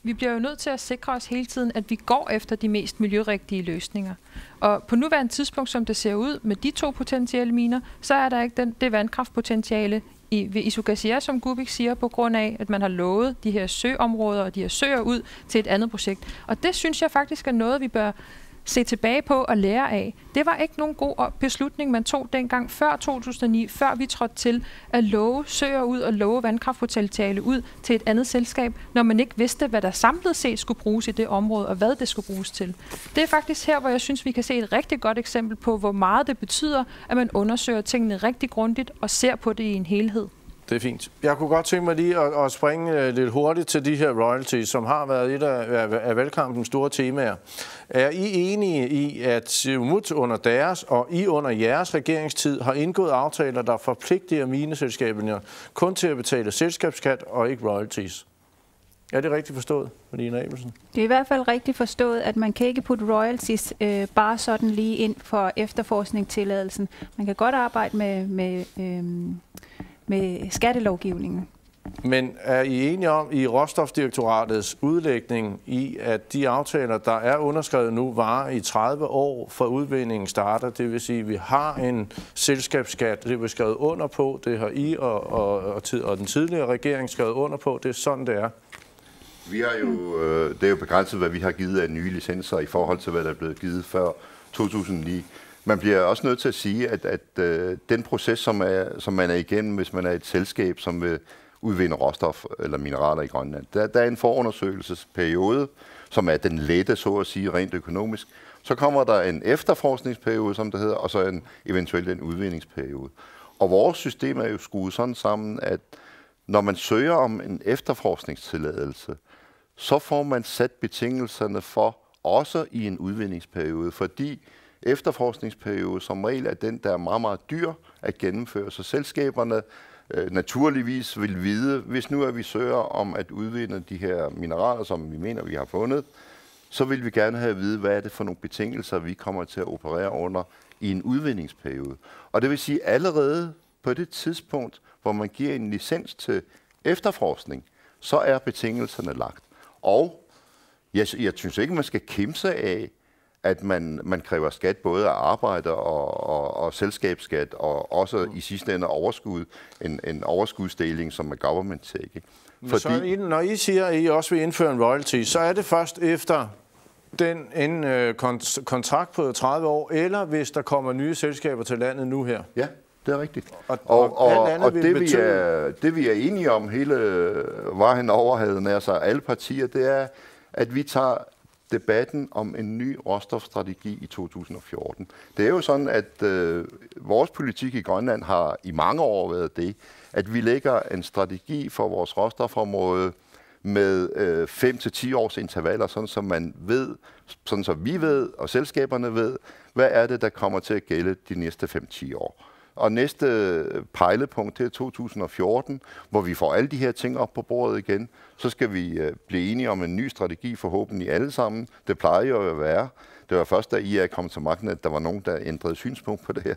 vi bliver jo nødt til at sikre os hele tiden, at vi går efter de mest miljørigtige løsninger. Og på nuværende tidspunkt, som det ser ud med de 2 potentielle miner, så er der ikke det vandkraftpotentiale ved Isukasia, som Gubik siger, på grund af, at man har lovet de her søområder og de her søer ud til et andet projekt. Og det synes jeg faktisk er noget, vi bør se tilbage på og lære af. Det var ikke nogen god beslutning, man tog dengang før 2009, før vi trådte til at love søer ud og love vandkraftpotentiale ud til et andet selskab, når man ikke vidste, hvad der samlet set skulle bruges i det område, og hvad det skulle bruges til. Det er faktisk her, hvor jeg synes, vi kan se et rigtig godt eksempel på, hvor meget det betyder, at man undersøger tingene rigtig grundigt og ser på det i en helhed. Det er fint. Jeg kunne godt tænke mig lige at springe lidt hurtigt til de her royalties, som har været et af valgkampens store temaer. Er I enige i, at Siumut under deres og I under jeres regeringstid har indgået aftaler, der forpligter mineselskaberne kun til at betale selskabsskat og ikke royalties? Er det rigtigt forstået, Marlene Abelsen? Det er i hvert fald rigtigt forstået, at man kan ikke putte royalties bare sådan lige ind for efterforskningstilladelsen. Man kan godt arbejde med skattelovgivningen. Men er I enige om i Råstofdirektoratets udlægning i, at de aftaler, der er underskrevet nu, varer i 30 år fra udvindingen starter? Det vil sige, at vi har en selskabsskat, det er skrevet under på, det har I og den tidligere regering skrevet under på, det er sådan, det er. Vi har jo, det er jo begrænset, hvad vi har givet af nye licenser i forhold til, hvad der er blevet givet før 2009. Man bliver også nødt til at sige, at den proces, som man er igennem, hvis man er et selskab, som vil udvinde råstof eller mineraler i Grønland, der er en forundersøgelsesperiode, som er den lette, så at sige, rent økonomisk. Så kommer der en efterforskningsperiode, som det hedder, og så eventuelt en udvindingsperiode. Og vores system er jo skruet sådan sammen, at når man søger om en efterforskningstilladelse, så får man sat betingelserne for også i en udvindingsperiode, fordi efterforskningsperiode som regel er den, der er meget, meget dyr at gennemføre. Så selskaberne naturligvis vil vide, hvis nu vi søger om at udvinde de her mineraler, som vi mener, vi har fundet, så vil vi gerne have at vide, hvad er det for nogle betingelser, vi kommer til at operere under i en udvindingsperiode. Og det vil sige, allerede på det tidspunkt, hvor man giver en licens til efterforskning, så er betingelserne lagt. Og jeg synes ikke, man skal kimse af, at man kræver skat både af arbejde og selskabsskat, og også i sidste ende overskud, en overskudsdeling, som er government take. Fordi når I siger, at I også vil indføre en royalty, så er det først efter en kontrakt på 30 år, eller hvis der kommer nye selskaber til landet nu her? Ja, det er rigtigt. Og det vi er enige om hele vejen over, havde nær sig alle partier, det er, at vi tager debatten om en ny råstofstrategi i 2014. Det er jo sådan, at vores politik i Grønland har i mange år været det, at vi lægger en strategi for vores råstofområde med 5 til 10 års intervaller, sådan som man ved, sådan som vi ved, og selskaberne ved, hvad er det, der kommer til at gælde de næste 5-10 år. Og næste pejlepunkt er 2014, hvor vi får alle de her ting op på bordet igen. Så skal vi blive enige om en ny strategi, forhåbentlig alle sammen. Det plejer jo at være. Det var først, da IA kom til magten, at der var nogen, der ændrede synspunkt på det her.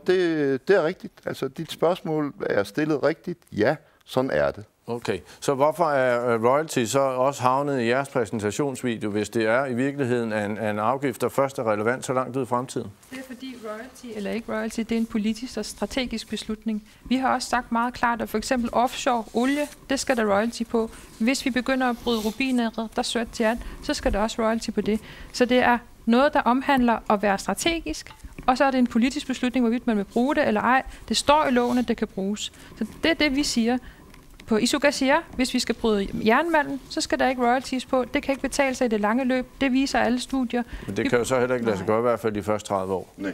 Det er rigtigt. Altså, dit spørgsmål er stillet rigtigt. Ja, sådan er det. Okay, så hvorfor er royalty så også havnet i jeres præsentationsvideo, hvis det er i virkeligheden en afgift, der først er relevant så langt ud i fremtiden? Det er fordi royalty eller ikke royalty, det er en politisk og strategisk beslutning. Vi har også sagt meget klart, at for eksempel offshore olie, det skal der royalty på. Hvis vi begynder at bryde rubinæret, der søger til så skal der også royalty på det. Så det er noget, der omhandler at være strategisk, og så er det en politisk beslutning, hvorvidt man vil bruge det eller ej. Det står i loven, at det kan bruges. Så det er det, vi siger. på Isugasier, hvis vi skal bryde jernmalm, så skal der ikke royalties på. Det kan ikke betale sig i det lange løb. Det viser alle studier. Men det kan jo så heller ikke lade sig gøre, i hvert fald de første 30 år. Nej.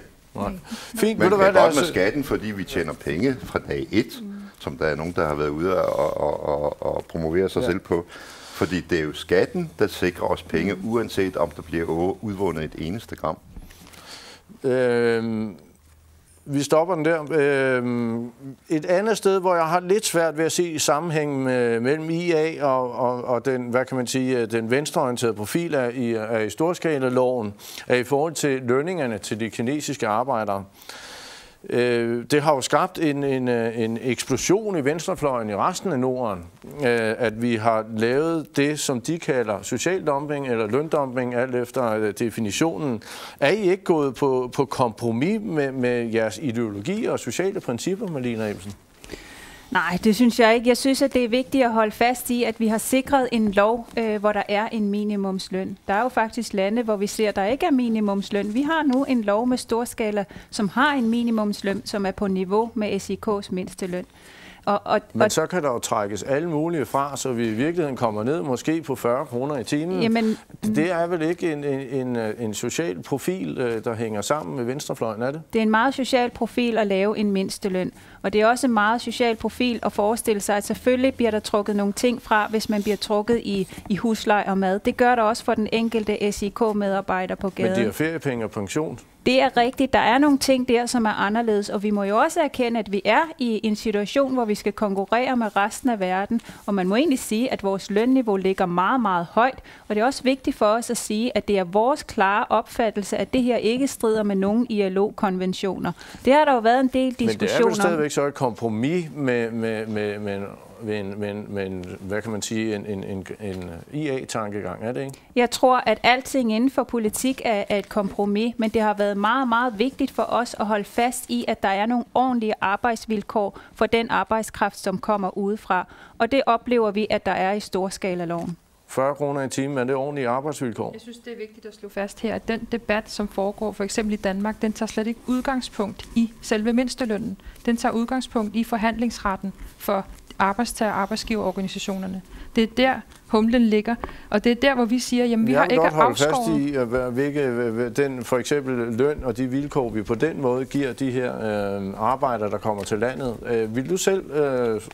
Fint, men det er godt med skatten, fordi vi tjener penge fra dag 1, som der er nogen, der har været ude og promovere sig selv på. Fordi det er jo skatten, der sikrer os penge, uanset om der bliver udvundet et eneste gram. Vi stopper den der. Et andet sted, hvor jeg har lidt svært ved at se sammenhængen mellem IA og den, hvad kan man sige, den venstreorienterede profil af i storskala-loven, er i forhold til lønningerne til de kinesiske arbejdere. Det har jo skabt en eksplosion i venstrefløjen i resten af Norden, at vi har lavet det, som de kalder social dumping eller løndumping, alt efter definitionen. Er I ikke gået på kompromis med jeres ideologi og sociale principper, Marlene Ebbesen? Nej, det synes jeg ikke. Jeg synes, at det er vigtigt at holde fast i, at vi har sikret en lov, hvor der er en minimumsløn. Der er jo faktisk lande, hvor vi ser, at der ikke er minimumsløn. Vi har nu en lov med storskala, som har en minimumsløn, som er på niveau med SIK's mindsteløn. Men så kan der jo trækkes alle mulige fra, så vi i virkeligheden kommer ned måske på 40 kroner i timen. Jamen, det er vel ikke en social profil, der hænger sammen med venstrefløjen, er det? Det er en meget social profil at lave en mindsteløn. Og det er også en meget social profil at forestille sig, at selvfølgelig bliver der trukket nogle ting fra, hvis man bliver trukket i husleje og mad. Det gør der også for den enkelte SIK-medarbejder på gaden. Men de har feriepenge og pension. Det er rigtigt. Der er nogle ting der, som er anderledes, og vi må jo også erkende, at vi er i en situation, hvor vi skal konkurrere med resten af verden, og man må egentlig sige, at vores lønniveau ligger meget, meget højt, og det er også vigtigt for os at sige, at det er vores klare opfattelse, at det her ikke strider med nogen ILO-konventioner. Det har der jo været en del diskussioner om. Men det er vel stadigvæk så et kompromis med hvad kan man sige, en IA-tankegang, er det ikke? Jeg tror, at alting inden for politik er et kompromis, men det har været meget, meget vigtigt for os at holde fast i, at der er nogle ordentlige arbejdsvilkår for den arbejdskraft, som kommer udefra. Og det oplever vi, at der er i storskala-loven. 40 kroner i timen, er det ordentlige arbejdsvilkår? Jeg synes, det er vigtigt at slå fast her, at den debat, som foregår for eksempel i Danmark, den tager slet ikke udgangspunkt i selve mindstelønnen. Den tager udgangspunkt i forhandlingsretten for arbejdstager- og arbejdsgiverorganisationerne. Det er der, humlen ligger, og det er der, hvor vi siger, jamen vi har ikke afskåret. Jeg vil godt holde fast i, den for eksempel løn og de vilkår, vi på den måde giver de her arbejdere, der kommer til landet. Vil du selv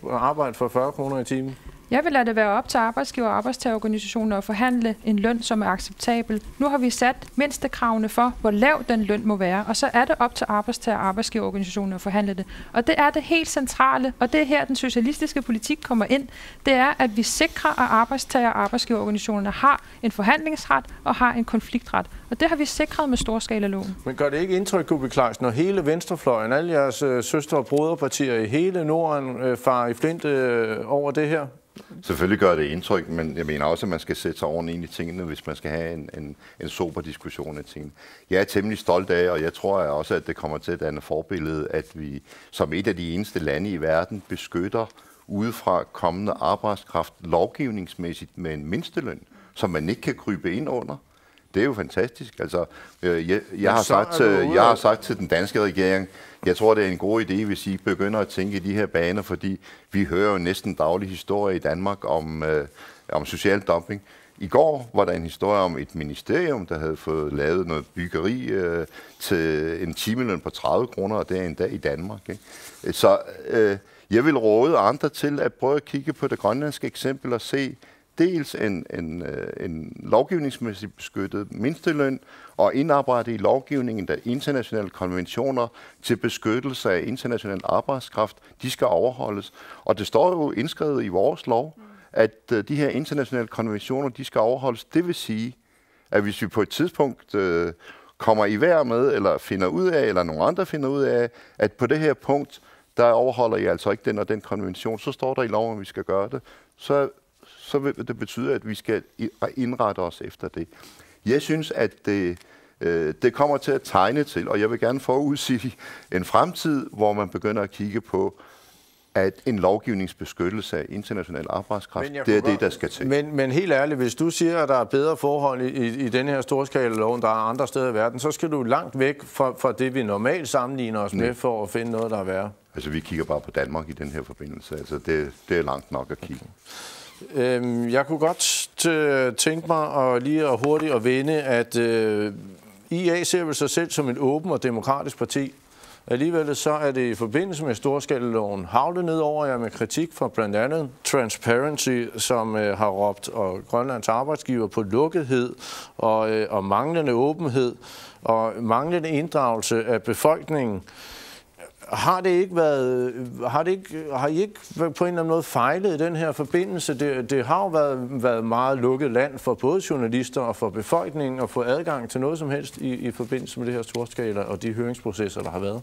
arbejde for 40 kroner i timen? Jeg vil lade det være op til arbejdsgiver- og arbejdstagerorganisationer at forhandle en løn, som er acceptabel. Nu har vi sat mindstekravene for, hvor lav den løn må være, og så er det op til arbejdstager- og arbejdsgiverorganisationer at forhandle det. Og det er det helt centrale, og det er her, den socialistiske politik kommer ind. Det er, at vi sikrer, at arbejdstager- og arbejdsgiverorganisationerne har en forhandlingsret og har en konfliktret. Og det har vi sikret med storskala-loven. Men gør det ikke indtryk, Kubi Kleist, når hele venstrefløjen, alle jeres søstre- og broderpartier i hele Norden farer i flint over det her? Selvfølgelig gør det indtryk, men jeg mener også, at man skal sætte sig ordentligt ind i tingene, hvis man skal have en sober diskussion af tingene. Jeg er temmelig stolt af, og jeg tror også, at det kommer til at danne forbillede, at vi som et af de eneste lande i verden beskytter udefra kommende arbejdskraft lovgivningsmæssigt med en mindsteløn, som man ikke kan krybe ind under. Det er jo fantastisk. Altså, jeg har sagt til den danske regering, jeg tror, det er en god idé, hvis I begynder at tænke i de her baner, fordi vi hører jo næsten daglig historie i Danmark om social dumping. I går var der en historie om et ministerium, der havde fået lavet noget byggeri til en timeløn på 30 kroner, og det er endda i Danmark. Ikke? Så jeg vil råde andre til at prøve at kigge på det grønlandske eksempel og se dels en lovgivningsmæssigt beskyttet mindsteløn og indarbejde i lovgivningen, der internationale konventioner til beskyttelse af international arbejdskraft, de skal overholdes. Og det står jo indskrevet i vores lov, at de her internationale konventioner, de skal overholdes. Det vil sige, at hvis vi på et tidspunkt kommer i vejr med, eller finder ud af, eller nogle andre finder ud af, at på det her punkt, der overholder I altså ikke den og den konvention, så står der i loven, at vi skal gøre det. Så vil det betyde, at vi skal indrette os efter det. Jeg synes, at det kommer til at tegne til, og jeg vil gerne forudsige en fremtid, hvor man begynder at kigge på at en lovgivningsbeskyttelse af international arbejdskraft, det er det, der skal til. Men helt ærligt, hvis du siger, at der er bedre forhold i den her storskalalov, end der er andre steder i verden, så skal du langt væk fra det, vi normalt sammenligner os med, for at finde noget, der er værre. Altså, vi kigger bare på Danmark i den her forbindelse. Altså, det er langt nok at kigge. Jeg kunne godt tænke mig lige hurtigt at vende, at IA ser vel sig selv som et åbent og demokratisk parti. Alligevel så er det i forbindelse med storskaleloven havlet ned over jer med kritik fra blandt andet Transparency, som har råbt og Grønlands arbejdsgiver på lukkethed og manglende åbenhed og manglende inddragelse af befolkningen. Har I ikke på en eller anden måde fejlet i den her forbindelse? Det har jo været meget lukket land for både journalister og for befolkningen at få adgang til noget som helst i forbindelse med det her storskala og de høringsprocesser, der har været.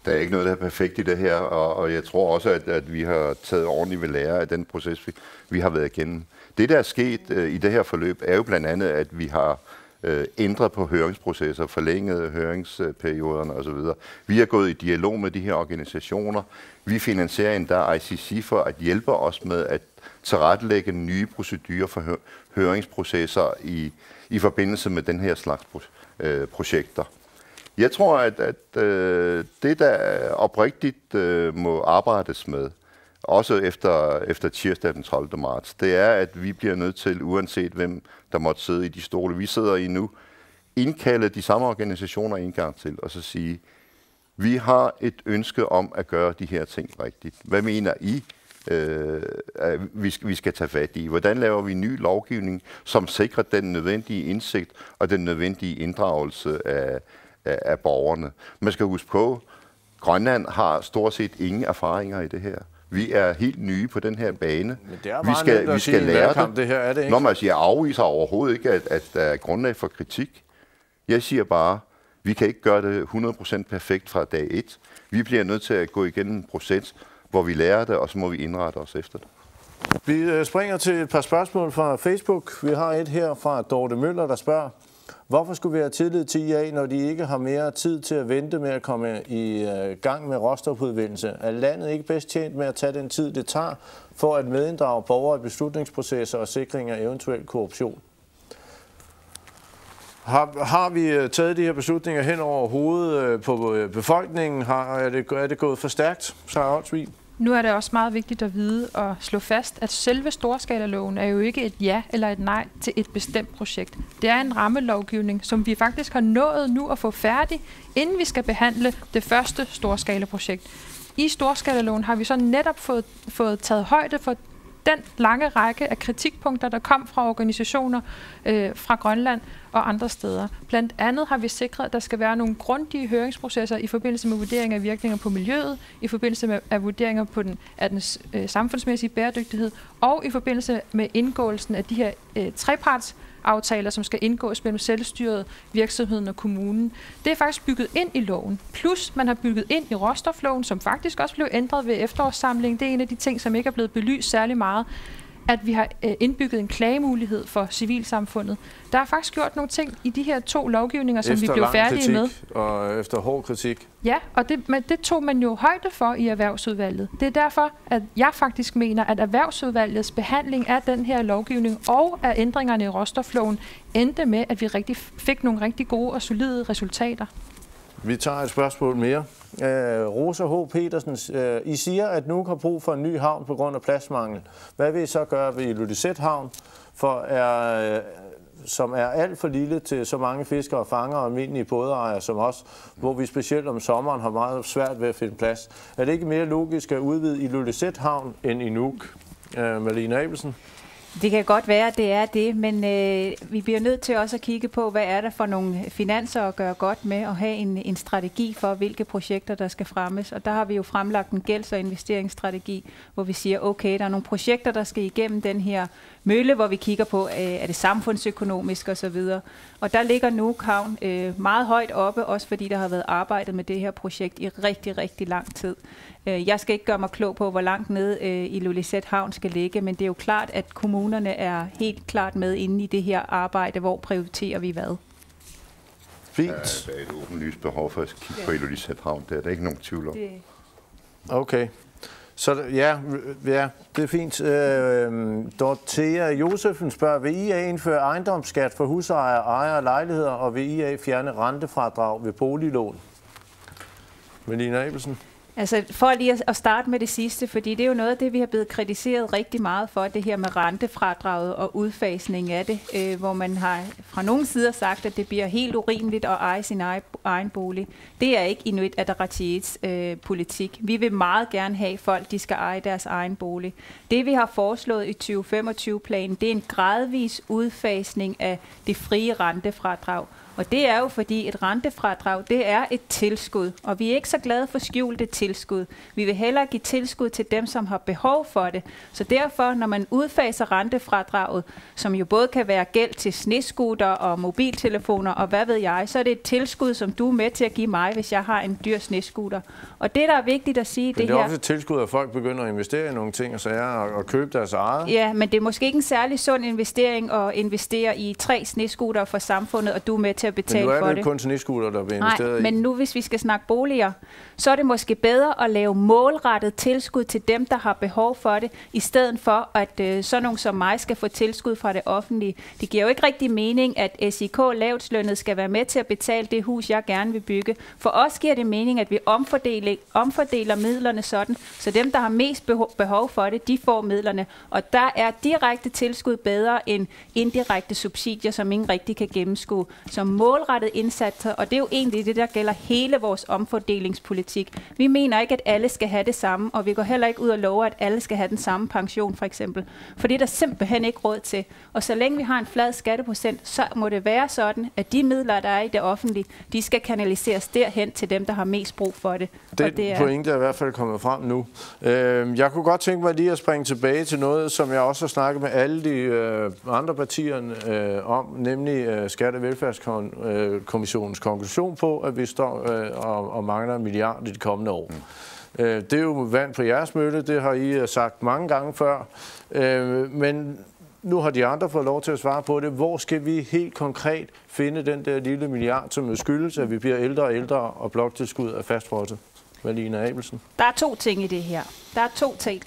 Der er ikke noget, der er perfekt i det her, og jeg tror også, at vi har taget ordentligt ved lære af den proces, vi har været igennem. Det, der er sket i det her forløb, er jo blandt andet, at vi har ændret på høringsprocesser, forlænget høringsperioderne osv. Vi er gået i dialog med de her organisationer. Vi finansierer endda ICC for at hjælpe os med at tilrettelægge nye procedurer for høringsprocesser i forbindelse med den her slags projekter. Jeg tror, at det, der oprigtigt må arbejdes med, også efter tirsdag den 12. marts, det er, at vi bliver nødt til, uanset hvem der måtte sidde i de stole, vi sidder i nu, indkalde de samme organisationer en gang til, og så sige, vi har et ønske om at gøre de her ting rigtigt. Hvad mener I, vi skal tage fat i? Hvordan laver vi ny lovgivning, som sikrer den nødvendige indsigt og den nødvendige inddragelse af borgerne? Man skal huske på, Grønland har stort set ingen erfaringer i det her. Vi er helt nye på den her bane. Vi skal lære det. Det her, er det ikke? Jeg afviser overhovedet ikke, at der er grundlag for kritik. Jeg siger bare, vi kan ikke gøre det 100% perfekt fra dag 1. Vi bliver nødt til at gå igennem en proces, hvor vi lærer det, og så må vi indrette os efter det. Vi springer til et par spørgsmål fra Facebook. Vi har et her fra Dorte Møller, der spørger, hvorfor skulle vi have tillid til IA, når de ikke har mere tid til at vente med at komme i gang med råstofudvindelse? Er landet ikke bedst tjent med at tage den tid, det tager, for at medinddrage borgere i beslutningsprocesser og sikring af eventuel korruption? Har vi taget de her beslutninger hen over hovedet på befolkningen? Er det gået for stærkt, Sarah Olsvig? Nu er det også meget vigtigt at vide og slå fast, at selve storskala-loven er jo ikke et ja eller et nej til et bestemt projekt. Det er en rammelovgivning, som vi faktisk har nået nu at få færdig, inden vi skal behandle det første storskala-projekt. I storskala-loven har vi så netop fået taget højde for den lange række af kritikpunkter, der kom fra organisationer fra Grønland og andre steder. Blandt andet har vi sikret, at der skal være nogle grundige høringsprocesser i forbindelse med vurdering af virkninger på miljøet, i forbindelse med vurderinger på den samfundsmæssige bæredygtighed, og i forbindelse med indgåelsen af de her trepartsaftaler, som skal indgås mellem selvstyret, virksomheden og kommunen. Det er faktisk bygget ind i loven. Plus man har bygget ind i råstofloven, som faktisk også blev ændret ved efterårssamlingen. Det er en af de ting, som ikke er blevet belyst særlig meget, at vi har indbygget en klagemulighed for civilsamfundet. Der er faktisk gjort nogle ting i de her to lovgivninger, som vi blev færdige med. Og efter hård kritik. Ja, og det tog man jo højde for i Erhvervsudvalget. Det er derfor, at jeg faktisk mener, at Erhvervsudvalgets behandling af den her lovgivning og af ændringerne i råstofloven endte med, at vi fik nogle rigtig gode og solide resultater. Vi tager et spørgsmål mere. Rosa H. Petersen, I siger, at Nuuk har brug for en ny havn på grund af pladsmangel. Hvad vil I så gøre ved Ilulissat Havn, som er alt for lille til så mange fiskere og fanger og almindelige bådejere som os, hvor vi specielt om sommeren har meget svært ved at finde plads? Er det ikke mere logisk at udvide Ilulissat Havn end i Nuuk? Malene Abelsen? Det kan godt være, at det er det, men vi bliver nødt til også at kigge på, hvad er der for nogle finanser at gøre godt med og have en strategi for, hvilke projekter, der skal fremmes. Og der har vi jo fremlagt en gælds- og investeringsstrategi, hvor vi siger, okay, der er nogle projekter, der skal igennem den her mølle, hvor vi kigger på, er det samfundsøkonomisk osv. Og der ligger Nuuk Havn meget højt oppe, også fordi der har været arbejdet med det her projekt i rigtig, rigtig lang tid. Jeg skal ikke gøre mig klog på, hvor langt ned i Ilulissat Havn skal ligge, men det er jo klart, at kommunerne er helt klart med inde i det her arbejde, hvor prioriterer vi hvad. Fint. Der er et åbenlyst behov for at kigge på Ilulissat Havn, det er der ikke nogen tvivl om. Okay. Så ja, det er fint. Dorthea Josefen spørger, vil IA indføre ejendomsskat for husejere, ejere af lejligheder, og vil IA fjerne rentefradrag ved boliglån? Melina Abelsen. Altså for lige at starte med det sidste, fordi det er jo noget af det, vi har blevet kritiseret rigtig meget for, det her med rentefradraget og udfasning af det, hvor man har fra nogle sider sagt, at det bliver helt urimeligt at eje sin egen bolig. Det er ikke Inuit Ataqatigiits politik. Vi vil meget gerne have folk, de skal eje deres egen bolig. Det vi har foreslået i 2025-planen, det er en gradvis udfasning af det frie rentefradrag. Og det er jo fordi et rentefradrag, det er et tilskud, og vi er ikke så glade for skjulte tilskud. Vi vil hellere give tilskud til dem, som har behov for det. Så derfor, når man udfaser rentefradraget, som jo både kan være gæld til snescooter og mobiltelefoner og hvad ved jeg, så er det et tilskud, som du er med til at give mig, hvis jeg har en dyr snescooter. Og det, der er vigtigt at sige, det er også et tilskud, at folk begynder at investere i nogle ting og sager og købe deres eget. Ja, men det er måske ikke en særlig sund investering at investere i 3 snescooter for samfundet, og du er med til at betale for det. Men nu er det kun snescooter, der bliver investeret i. Men nu, hvis vi skal snakke boliger, så er det måske bedre at lave målrettet tilskud til dem, der har behov for det, i stedet for, at sådan nogen som mig skal få tilskud fra det offentlige. Det giver jo ikke rigtig mening, at SIK lavtlønnet skal være med til at betale det hus, jeg gerne vil bygge. For os giver det mening, at vi omfordeler midlerne sådan, så dem, der har mest behov for det, de får midlerne. Og der er direkte tilskud bedre end indirekte subsidier, som ingen rigtig kan gennemskue. Som målrettet indsatser, og det er jo egentlig det, der gælder hele vores omfordelingspolitik. Vi mener ikke, at alle skal have det samme, og vi går heller ikke ud og lover, at alle skal have den samme pension, for eksempel. For det er der simpelthen ikke råd til. Og så længe vi har en flad skatteprocent, så må det være sådan, at de midler, der er i det offentlige, de skal kanaliseres derhen til dem, der har mest brug for det. Den pointe er i hvert fald kommet frem nu. Jeg kunne godt tænke mig lige at springe tilbage til noget, som jeg også har snakket med alle de andre partier om, nemlig Skatte- og Velfærdskommissionens konklusion på, at vi står og mangler 1 milliard i de kommende år. Det er jo vand på jeres mølle, det har I sagt mange gange før, men nu har de andre fået lov til at svare på det. Hvor skal vi helt konkret finde den der lille milliard, som skyldes, at vi bliver ældre og ældre, og bloktilskud er fastfrosset? Melina Abelsen. Der er 2 ting i det her. Der er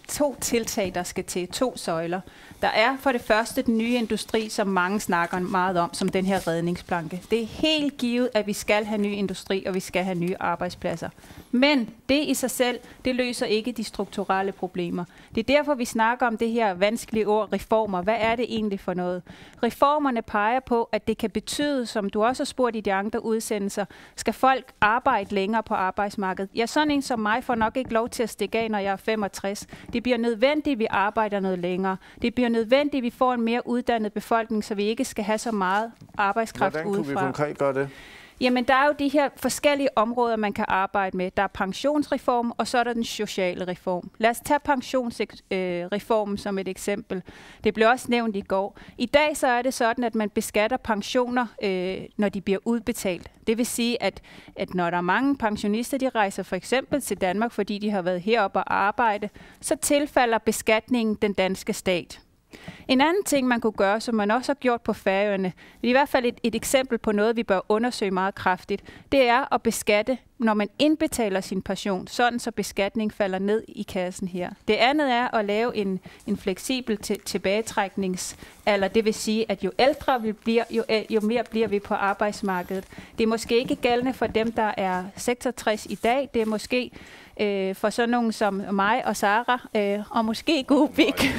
2 tiltag, der skal til. 2 søjler. Der er for det første den nye industri, som mange snakker meget om, som den her redningsplanke. Det er helt givet, at vi skal have ny industri, og vi skal have nye arbejdspladser. Men det i sig selv, det løser ikke de strukturelle problemer. Det er derfor, vi snakker om det her vanskelige ord, reformer. Hvad er det egentlig for noget? Reformerne peger på, at det kan betyde, som du også har spurgt i de andre udsendelser, skal folk arbejde længere på arbejdsmarkedet? Ja, sådan en som mig får nok ikke lov til at stikke af, når jeg er 65. Det bliver nødvendigt, at vi arbejder noget længere. Det bliver nødvendigt, at vi får en mere uddannet befolkning, så vi ikke skal have så meget arbejdskraft udefra. Hvordan kunne vi konkret gøre det? Jamen, der er jo de her forskellige områder, man kan arbejde med. Der er pensionsreform, og så er der den sociale reform. Lad os tage pensionsreformen som et eksempel. Det blev også nævnt i går. I dag så er det sådan, at man beskatter pensioner, når de bliver udbetalt. Det vil sige, at når der er mange pensionister, de rejser for eksempel til Danmark, fordi de har været heroppe og arbejde, så tilfalder beskatningen den danske stat. En anden ting, man kunne gøre, som man også har gjort på Færøerne, det er i hvert fald et eksempel på noget, vi bør undersøge meget kraftigt, det er at beskatte, når man indbetaler sin pension, sådan så beskatning falder ned i kassen her. Det andet er at lave en fleksibel tilbagetrækningsalder, det vil sige, at jo ældre vi bliver, jo mere bliver vi på arbejdsmarkedet. Det er måske ikke gældende for dem, der er 66 i dag, det er måske for sådan nogen som mig og Sara, og måske Gubik.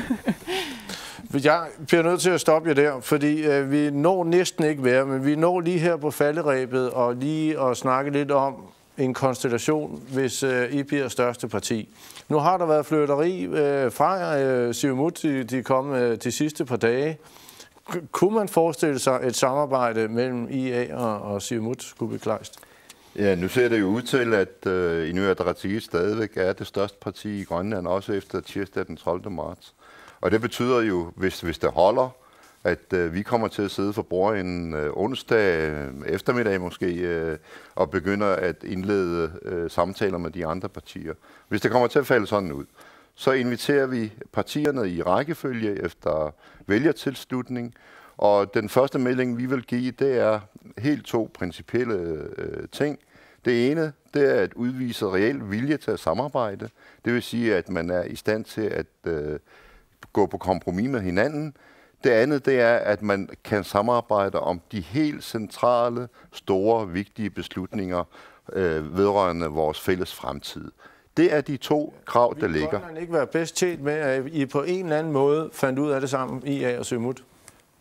Jeg bliver nødt til at stoppe jer der, fordi vi når næsten ikke mere, men vi når lige her på falderæbet og lige at snakke lidt om en konstellation, hvis I bliver største parti. Nu har der været flytteri fra Siumut de kommende de sidste par dage. Kunne man forestille sig et samarbejde mellem IA og Siumut, Gubik Kleist? Ja, nu ser det jo ud til, at Inuit Ataqatigiit stadigvæk er det største parti i Grønland, også efter tirsdag den 12. marts. Og det betyder jo, hvis det holder, at vi kommer til at sidde for bordenden onsdag eftermiddag måske, og begynder at indlede samtaler med de andre partier. Hvis det kommer til at falde sådan ud, så inviterer vi partierne i rækkefølge efter vælgertilslutning. Og den første melding, vi vil give, det er helt 2 principielle ting. Det ene, det er at udvise reel vilje til at samarbejde. Det vil sige, at man er i stand til at gå på kompromis med hinanden. Det andet, det er, at man kan samarbejde om de helt centrale, store, vigtige beslutninger vedrørende vores fælles fremtid. Det er de to krav, der ligger. Vil Grønland ikke være bedst tjent med, at I på en eller anden måde fandt ud af det sammen, IA og Siumut?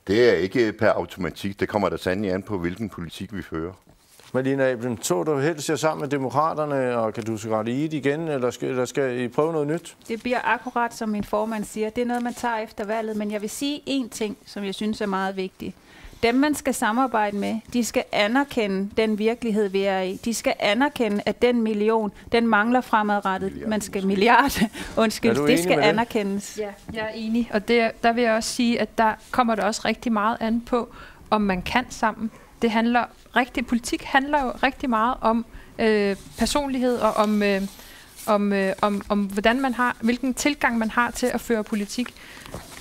Det er ikke per automatik. Det kommer da sandelig an på, hvilken politik vi fører. Marlene Apel, så du helst jer sammen med Demokraterne og Qaduserqatigiit igen, eller skal I prøve noget nyt? Det bliver akkurat, som min formand siger. Det er noget, man tager efter valget, men jeg vil sige én ting, som jeg synes er meget vigtig. Dem, man skal samarbejde med, de skal anerkende den virkelighed, vi er i. De skal anerkende, at den million, den mangler fremadrettet. Man skal det skal anerkendes. Ja, jeg er enig. Og der vil jeg også sige, at der kommer det også rigtig meget an på, om man kan sammen. Politik handler jo rigtig meget om personlighed og om hvordan man har, hvilken tilgang man har til at føre politik.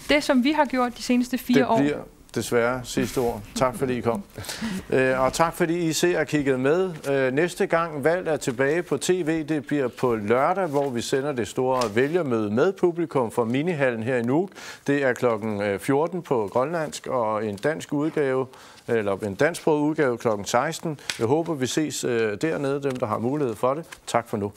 Det, som vi har gjort de seneste 4 år... Desværre sidste ord. Tak fordi I kom. Og tak fordi I ser og kiggede med. Næste gang valg er tilbage på tv. Det bliver på lørdag, hvor vi sender det store vælgermøde med publikum fra Minihallen her i Nuuk. Det er klokken 14 på grønlandsk og en dansk udgave, eller en dansksproget udgave klokken 16. Jeg håber, vi ses dernede, dem der har mulighed for det. Tak for nu.